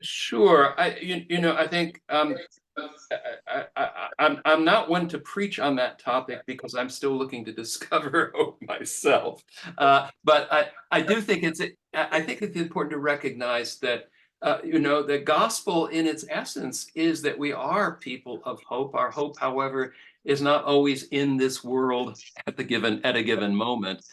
Sure. I think I'm not one to preach on that topic because I'm still looking to discover hope myself. But I do think it's important to recognize that the gospel in its essence is that we are people of hope. Our hope, however, is not always in this world at a given moment.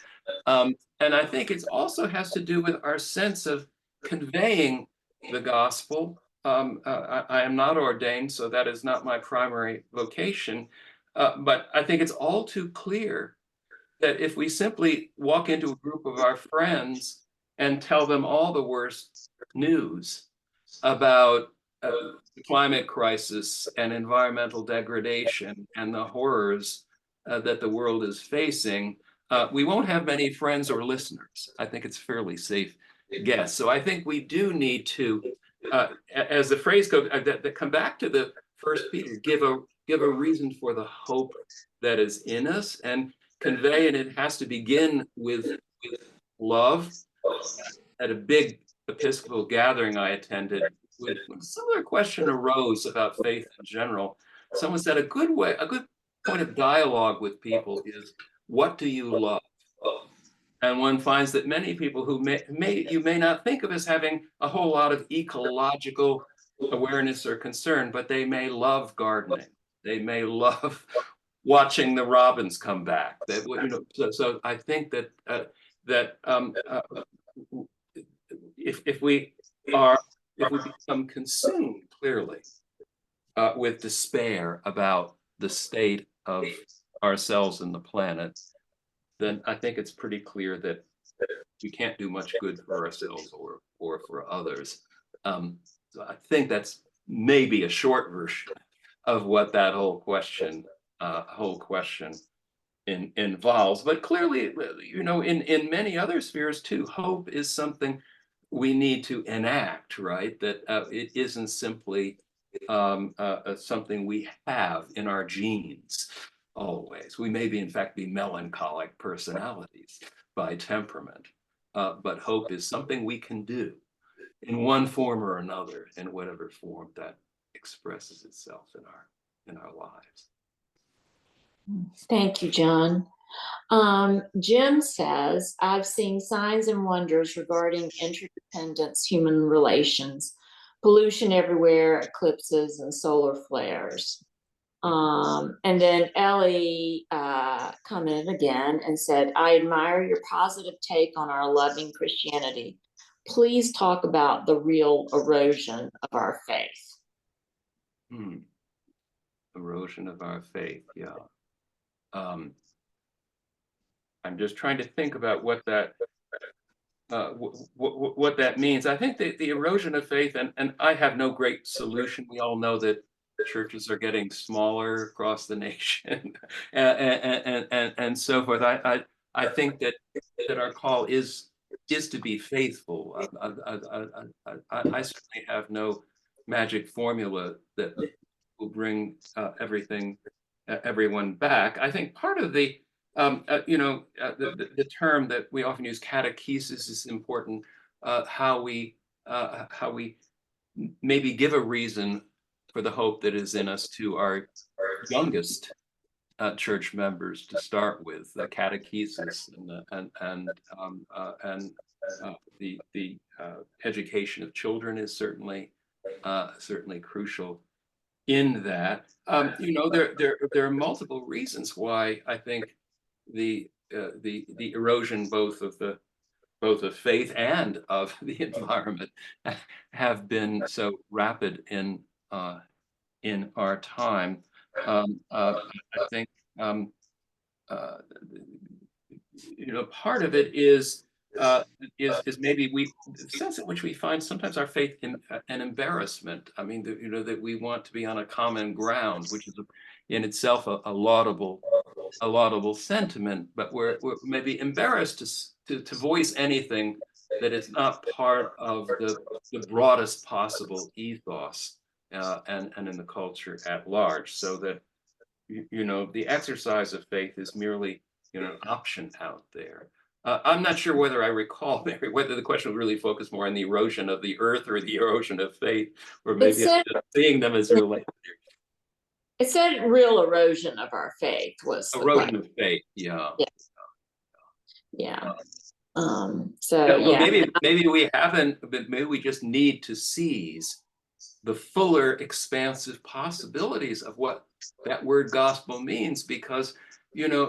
And I think it also has to do with our sense of conveying the gospel. I am not ordained, so that is not my primary vocation. But I think it's all too clear that if we simply walk into a group of our friends and tell them all the worst news about the climate crisis and environmental degradation and the horrors that the world is facing, we won't have many friends or listeners. I think it's fairly safe guess. So I think we do need to as the phrase goes, that come back to the first Peter, give a reason for the hope that is in us, and convey, and it has to begin with love. At a big Episcopal gathering I attended, when a similar question arose about faith in general, someone said a good point of dialogue with people is, what do you love? And one finds that many people who you may not think of as having a whole lot of ecological awareness or concern, but they may love gardening. They may love watching the robins come back. That, you know, so I think that if we become consumed clearly with despair about the state of ourselves and the planet, then I think it's pretty clear that we can't do much good for ourselves or for others. So I think that's maybe a short version of what that whole question involves. But clearly, you know, in many other spheres too, hope is something we need to enact, right? That it isn't simply something we have in our genes always. We may in fact be melancholic personalities by temperament, but hope is something we can do in one form or another, in whatever form that expresses itself in our lives. Thank you, John. Jim says, I've seen signs and wonders regarding interdependence, human relations, pollution everywhere, eclipses, and solar flares. And then Ellie commented again and said, I admire your positive take on our loving Christianity. Please talk about the real erosion of our faith. Erosion of our faith, yeah. I'm just trying to think about what that what that means. I think the erosion of faith, and I have no great solution. We all know that churches are getting smaller across the nation, and so forth. I think that our call is to be faithful. I certainly have no magic formula that will bring everyone back. I think part of the the term that we often use, catechesis, is important. How we maybe give a reason for the hope that is in us to our youngest church members to start with. The catechesis and the education of children is certainly crucial in that. There are multiple reasons why I think the erosion both of faith and of the environment have been so rapid in our time. I think part of it is maybe the sense in which we find sometimes our faith in an embarrassment. I mean, that we want to be on a common ground, which is in itself a laudable sentiment, but we're maybe embarrassed to voice anything that is not part of the broadest possible ethos and in the culture at large, so that the exercise of faith is merely an option out there. I'm not sure whether I recall, Mary, whether the question was really focused more on the erosion of the earth or the erosion of faith, or maybe seeing them as related. It said real erosion of our faith was erosion of faith. Yeah. Yeah. Maybe we haven't, but maybe we just need to seize the fuller, expansive possibilities of what that word gospel means, because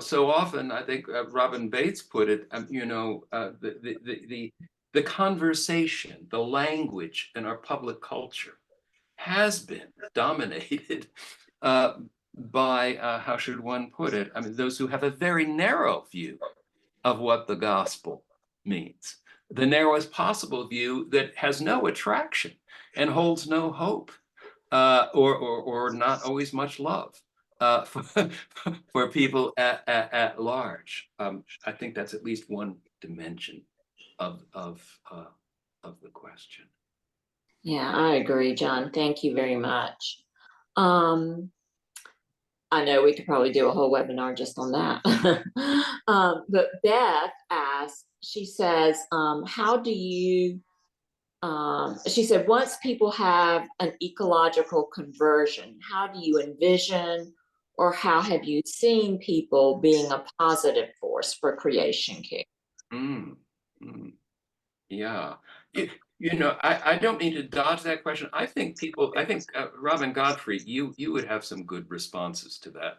so often, I think Robin Bates put it, the conversation, the language in our public culture has been dominated by, how should one put it? I mean, those who have a very narrow view of what the gospel means, the narrowest possible view that has no attraction and holds no hope, or not always much love. For people at large. I think that's at least one dimension of the question. Yeah, I agree, John. Thank you very much. I know we could probably do a whole webinar just on that. But Beth asks, she says, how do you, she said, once people have an ecological conversion, how do you envision or how have you seen people being a positive force for creation care? Mm, mm, yeah. I don't mean to dodge that question. I think Robin Godfrey, you would have some good responses to that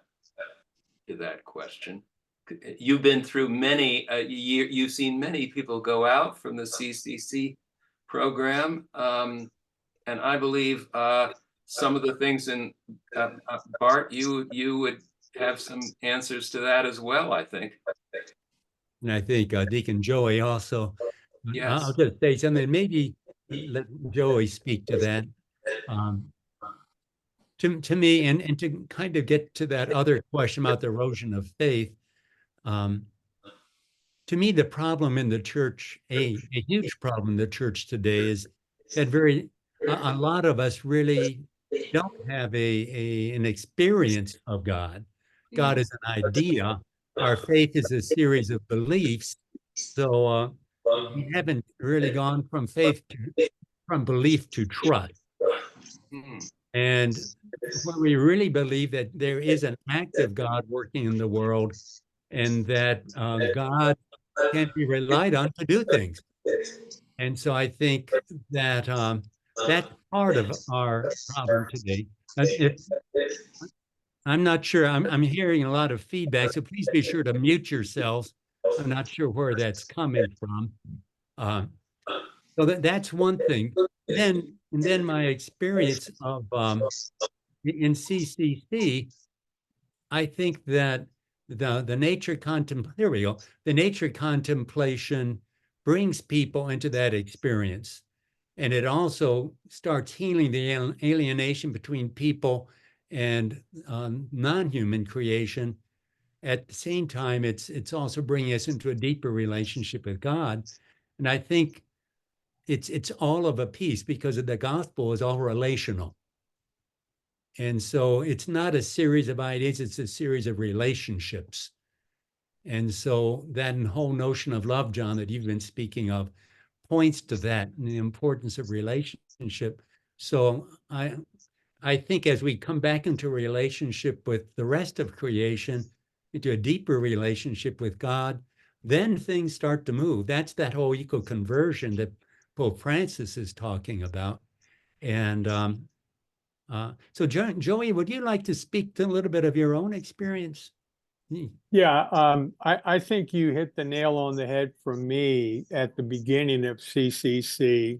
question. You've been through many you've seen many people go out from the CCC program, and I believe some of the things in Bart, you would have some answers to that as well, I think. And I think Deacon Joey also. Yes. I'll just say something. Maybe let Joey speak to that. To me, and to kind of get to that other question about the erosion of faith. To me, the problem in the church, a huge problem in the church today, is that a lot of us really don't have an experience of God. God is an idea. Our faith is a series of beliefs. So we haven't really gone from belief to trust. Mm. And when we really believe that there is an active God working in the world and that God can be relied on to do things. And so I think that that's part of our problem today. I'm not sure, I'm hearing a lot of feedback, so please be sure to mute yourselves. I'm not sure where that's coming from. So that's one thing. And then my experience of in CCC, I think that the nature contemplation brings people into that experience. And it also starts healing the alienation between people and non-human creation. At the same time, it's also bringing us into a deeper relationship with God. And I think it's all of a piece because the gospel is all relational. And so it's not a series of ideas, it's a series of relationships. And so that whole notion of love, John, that you've been speaking of, points to that and the importance of relationship. So I think as we come back into a relationship with the rest of creation, into a deeper relationship with God, then things start to move. That's that whole eco-conversion that Pope Francis is talking about. And so Joey, would you like to speak to a little bit of your own experience? Yeah, I think you hit the nail on the head for me at the beginning of CCC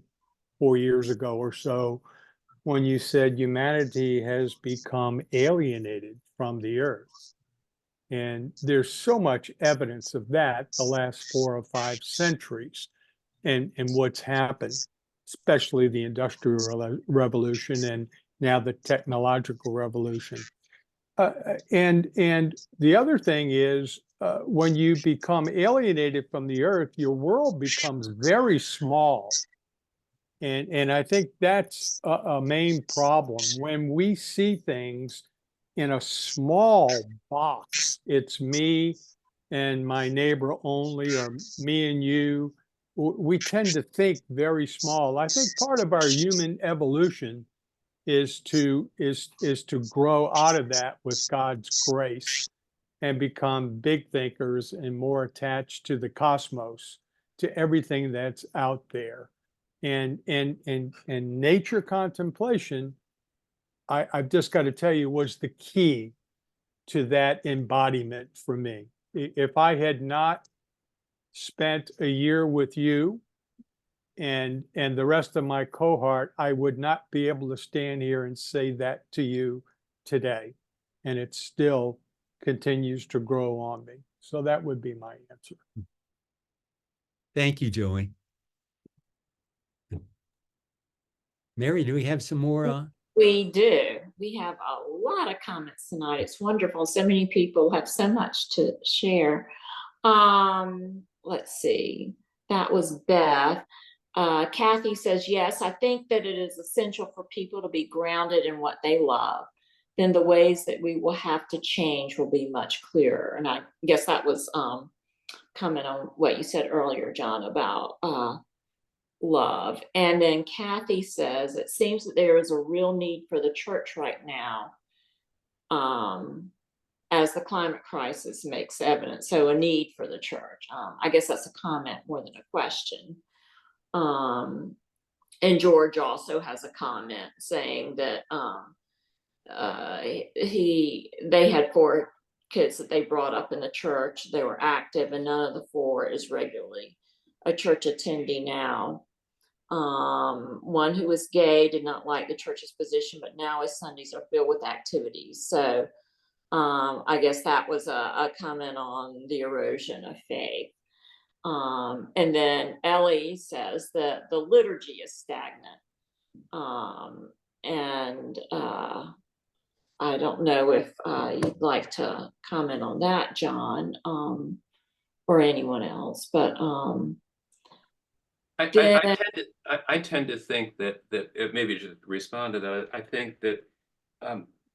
4 years ago or so, when you said humanity has become alienated from the earth. And there's so much evidence of that the last 4 or 5 centuries and what's happened, especially the Industrial Revolution and now the technological revolution. And the other thing is, when you become alienated from the earth, your world becomes very small. And I think that's a main problem. When we see things in a small box, it's me and my neighbor only, or me and you, we tend to think very small. I think part of our human evolution is to grow out of that with God's grace and become big thinkers and more attached to the cosmos, to everything that's out there. And nature contemplation, I've just got to tell you, was the key to that embodiment for me. If I had not spent a year with you and the rest of my cohort, I would not be able to stand here and say that to you today. And it still continues to grow on me. So that would be my answer. Thank you, Joey. Mary, do we have some more? We do. We have a lot of comments tonight. It's wonderful. So many people have so much to share. Let's see. That was Beth. Kathy says, yes, I think that it is essential for people to be grounded in what they love. Then the ways that we will have to change will be much clearer. And I guess that was comment on what you said earlier, John, about love. And then Kathy says, it seems that there is a real need for the church right now, as the climate crisis makes evident. So a need for the church. I guess that's a comment more than a question. And George also has a comment saying that they had 4 kids that they brought up in the church. They were active, and none of the 4 is regularly a church attendee now. One who was gay did not like the church's position, but now his Sundays are filled with activities. So I guess that was a comment on the erosion of faith. And then Ellie says that the liturgy is stagnant. And I don't know if you'd like to comment on that, John, or anyone else, but I tend to think that maybe just respond to that. I think that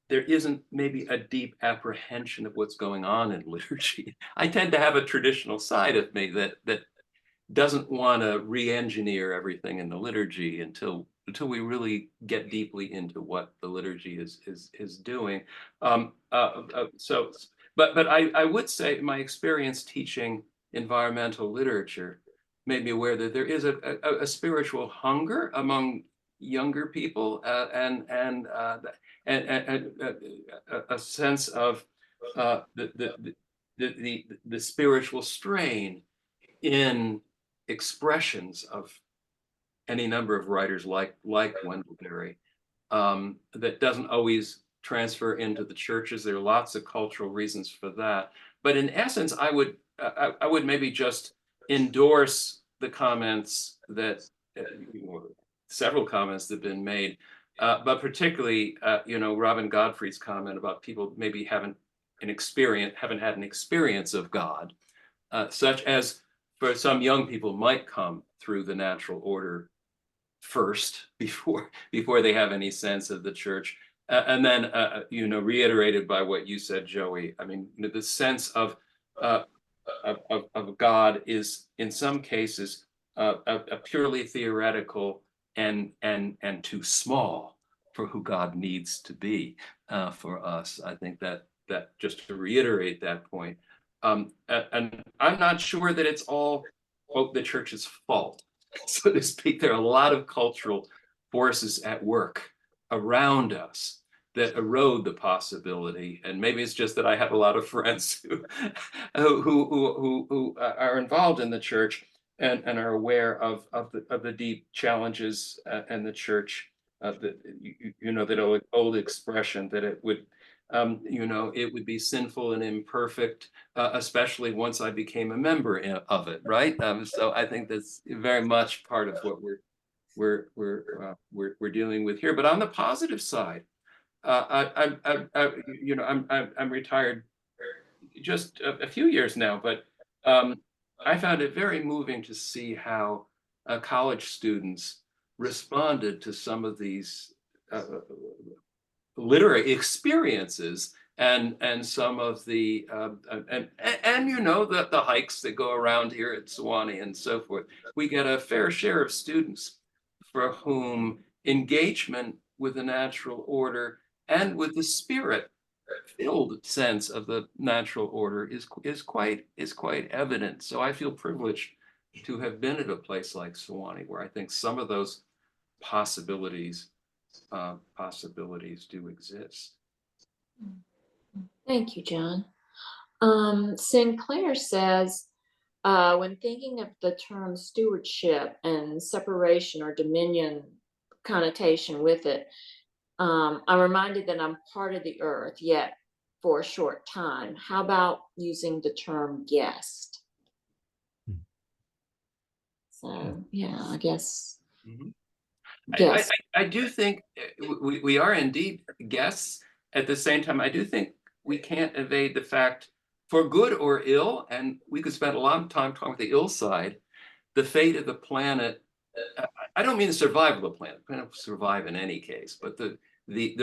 there isn't maybe a deep apprehension of what's going on in liturgy. I tend to have a traditional side of me that doesn't want to re-engineer everything in the liturgy until we really get deeply into what the liturgy is doing. But I would say my experience teaching environmental literature made me aware that there is a spiritual hunger among younger people, and a sense of the spiritual strain in expressions of any number of writers like Wendell Berry, that doesn't always transfer into the churches. There are lots of cultural reasons for that. But in essence, I would maybe just endorse the comments that several comments that have been made, but particularly Robin Godfrey's comment about people maybe haven't had an experience of God, such as for some young people might come through the natural order first before they have any sense of the church, and then reiterated by what you said, Joey. I mean, the sense of God is in some cases a purely theoretical and too small for who God needs to be for us. I think that just to reiterate that point, and I'm not sure that it's all the church's fault, so to speak. There are a lot of cultural forces at work around us that erode the possibility, and maybe it's just that I have a lot of friends who are involved in the church and are aware of the deep challenges in the church. That old expression that it would be sinful and imperfect, especially once I became a member of it, right? So I think that's very much part of what we're dealing with here. But on the positive side, I'm retired just a few years now, but I found it very moving to see how college students responded to some of these literary experiences and some of the the hikes that go around here at Sewanee and so forth. We get a fair share of students for whom engagement with the natural order and with the spirit-filled sense of the natural order is quite evident. So I feel privileged to have been at a place like Sewanee, where I think some of those possibilities do exist. Thank you, John. Sinclair says, when thinking of the term stewardship and separation or dominion connotation with it, I'm reminded that I'm part of the earth, yet for a short time. How about using the term guest? So, yeah, I guess. Mm-hmm. Yes. I do think we are indeed guests. At the same time, I do think we can't evade the fact, for good or ill, and we could spend a lot of time talking about the ill side, the fate of the planet I don't mean the survival of the planet. The planet will survive in any case, but the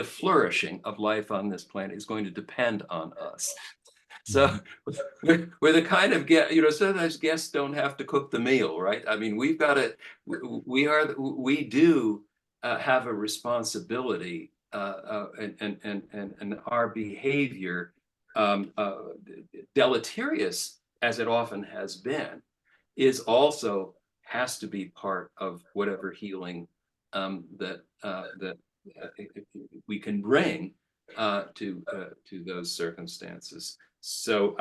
flourishing of life on this planet is going to depend on us. So we're the kind of guest, sometimes guests don't have to cook the meal, right? I mean, we've got to, we do have a responsibility, and our behavior, deleterious as it often has been, is also has to be part of whatever healing that we can bring to those circumstances. So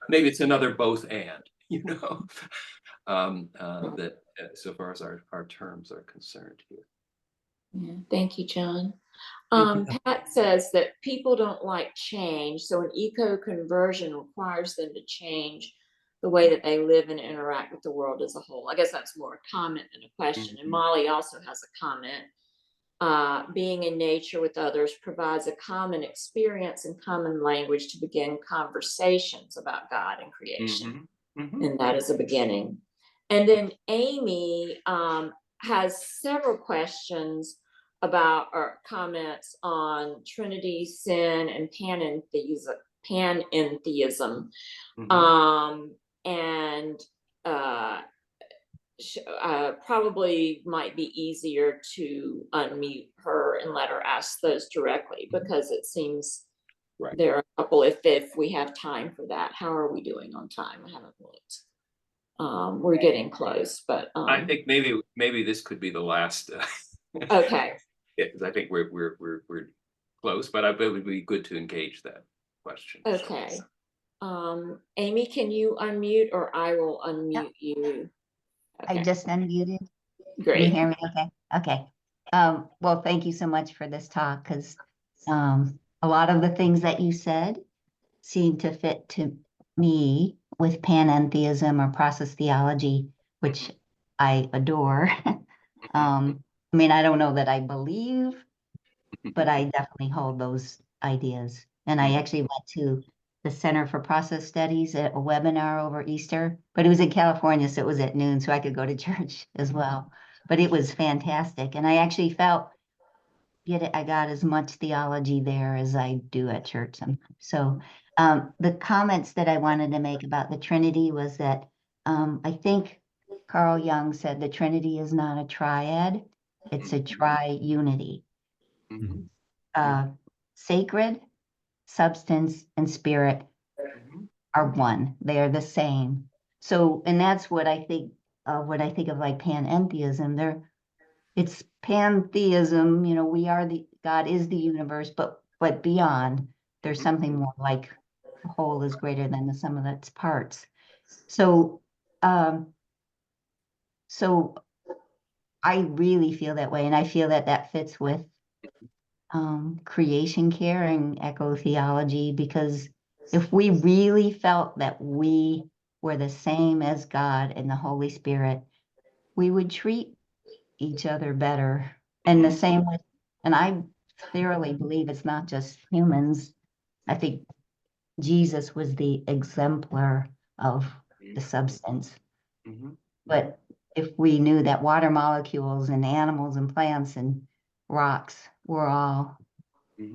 maybe it's another both and, that so far as our terms are concerned here. Yeah, thank you, John. Thank you. Pat says that people don't like change, so an eco-conversion requires them to change the way that they live and interact with the world as a whole. I guess that's more a comment than a question. And Molly also has a comment. Being in nature with others provides a common experience and common language to begin conversations about God and creation. And that is a beginning. And then Amy has several questions about or comments on Trinity, sin, and panentheism. And probably might be easier to unmute her and let her ask those directly, because it seems there are a couple, if we have time for that. How are we doing on time? I haven't looked. We're getting close, but I think maybe this could be the last. Okay. Yeah, because I think we're close, but I bet it would be good to engage that question. Okay. Amy, can you unmute, or I will unmute you? Okay. I just unmuted. Great. Can you hear me? Okay. Okay. Well, thank you so much for this talk, because a lot of the things that you said seem to fit to me with panentheism or process theology, which I adore. I mean, I don't know that I believe, but I definitely hold those ideas. And I actually went to the Center for Process Studies at a webinar over Easter, but it was in California, so it was at noon, so I could go to church as well. But it was fantastic. And I actually felt I got as much theology there as I do at church sometimes. So the comments that I wanted to make about the Trinity was that I think Carl Jung said the Trinity is not a triad, it's a tri-unity. Sacred, substance, and spirit are one. They are the same. So, and that's what I think of when I think of like panentheism. It's pantheism, we are God is the universe, but beyond, there's something more, like the whole is greater than the sum of its parts. So so I really feel that way, and I feel that fits with creation care and eco-theology, because if we really felt that we were the same as God and the Holy Spirit, we would treat each other better. And the same with, and I thoroughly believe it's not just humans. I think Jesus was the exemplar of the substance. But if we knew that water molecules and animals and plants and rocks were all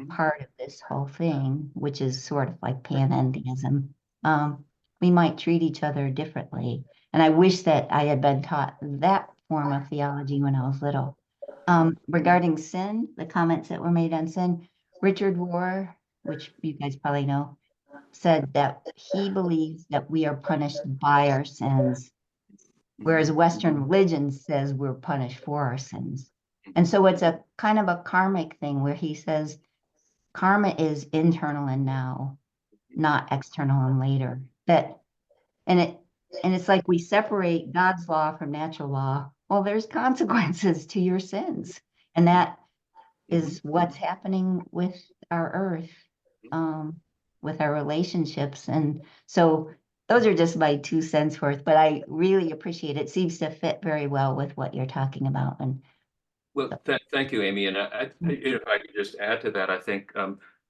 part of this whole thing, which is sort of like panentheism, we might treat each other differently. And I wish that I had been taught that form of theology when I was little. Regarding sin, the comments that were made on sin, Richard Rohr, which you guys probably know, said that he believes that we are punished by our sins, whereas Western religion says we're punished for our sins. And so it's a kind of a karmic thing where he says karma is internal and now, not external and later. And it's like we separate God's law from natural law. Well, there's consequences to your sins. And that is what's happening with our earth, with our relationships. And so those are just my 2 cents worth, but I really appreciate it. It seems to fit very well with what you're talking about. And well, thank you, Amy. And if I could just add to that, I think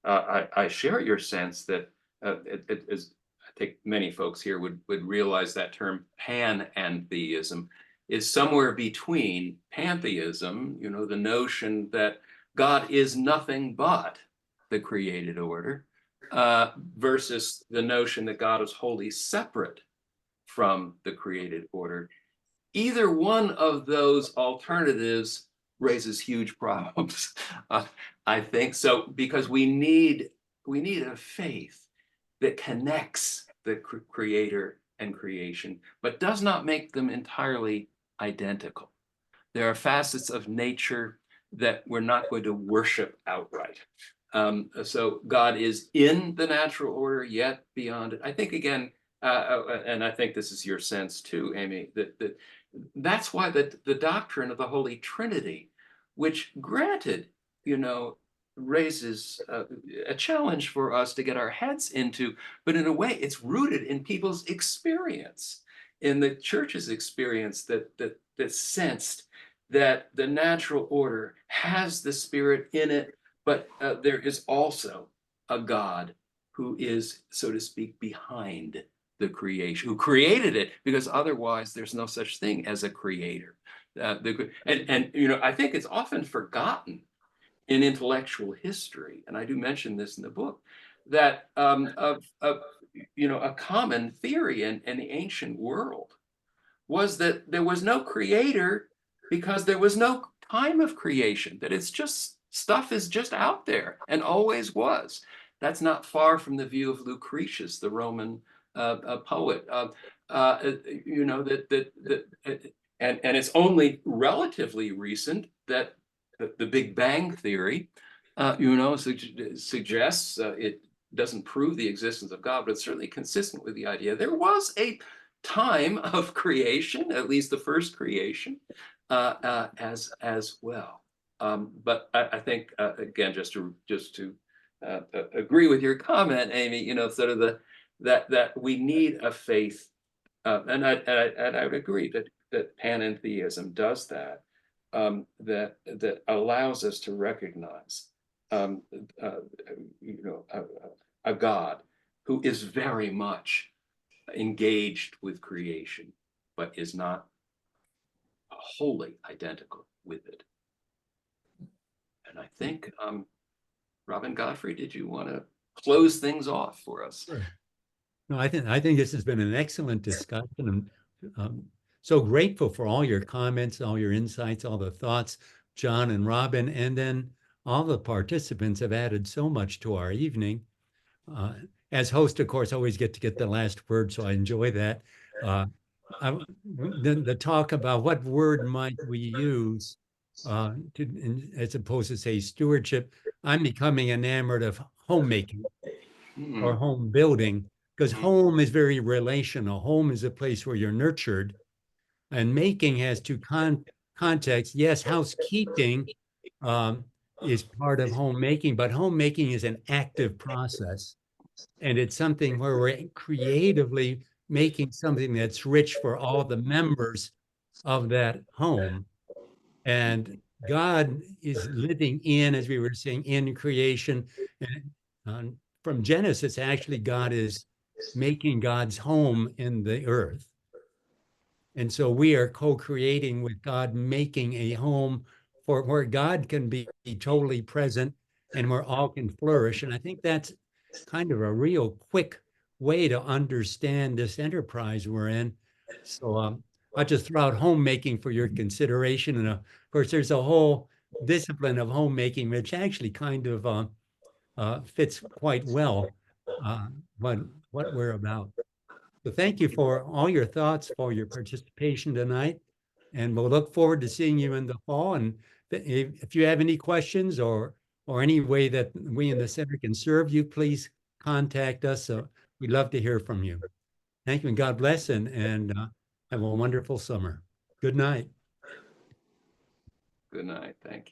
I share your sense that it is, I think many folks here would realize that term panentheism is somewhere between pantheism, the notion that God is nothing but the created order, versus the notion that God is wholly separate from the created order. Either one of those alternatives raises huge problems, I think. So, because we need a faith that connects the creator and creation, but does not make them entirely identical. There are facets of nature that we're not going to worship outright. So God is in the natural order, yet beyond it. I think, again, and I think this is your sense too, Amy, that's why the doctrine of the Holy Trinity, which granted, raises a challenge for us to get our heads into, but in a way it's rooted in people's experience, in the church's experience that sensed that the natural order has the Spirit in it, but there is also a God who is, so to speak, behind the creation, who created it, because otherwise there's no such thing as a creator. I think it's often forgotten in intellectual history, and I do mention this in the book, that a common theory in the ancient world was that there was no creator because there was no time of creation, that it's just, stuff is just out there and always was. That's not far from the view of Lucretius, the Roman poet. And it's only relatively recent that the Big Bang theory, suggests, it doesn't prove the existence of God, but it's certainly consistent with the idea there was a time of creation, at least the first creation, as well. But I think, again, just to agree with your comment, Amy, sort of that we need a faith, and I would agree that panentheism does that. That allows us to recognize, a God who is very much engaged with creation, but is not wholly identical with it. And I think, Robin Godfrey, did you want to close things off for us? Sure. No, I think this has been an excellent discussion. I'm so grateful for all your comments, all your insights, all the thoughts, John and Robin, and then all the participants have added so much to our evening. As host, of course, I always get to get the last word, so I enjoy that. The talk about what word might we use as opposed to, say, stewardship. I'm becoming enamored of homemaking or home building, because home is very relational. Home is a place where you're nurtured, and making has two contexts. Yes, housekeeping is part of homemaking, but homemaking is an active process. And it's something where we're creatively making something that's rich for all the members of that home. And God is living in, as we were saying, in creation. And from Genesis, actually, God is making God's home in the earth. And so we are co-creating with God, making a home for where God can be totally present and where all can flourish. And I think that's kind of a real quick way to understand this enterprise we're in. So I'll just throw out homemaking for your consideration. And of course, there's a whole discipline of homemaking, which actually kind of fits quite well what we're about. So thank you for all your thoughts, for your participation tonight. And we'll look forward to seeing you in the fall. And if you have any questions or any way that we in the center can serve you, please contact us. We'd love to hear from you. Thank you, and God bless, and have a wonderful summer. Good night. Good night. Thank you.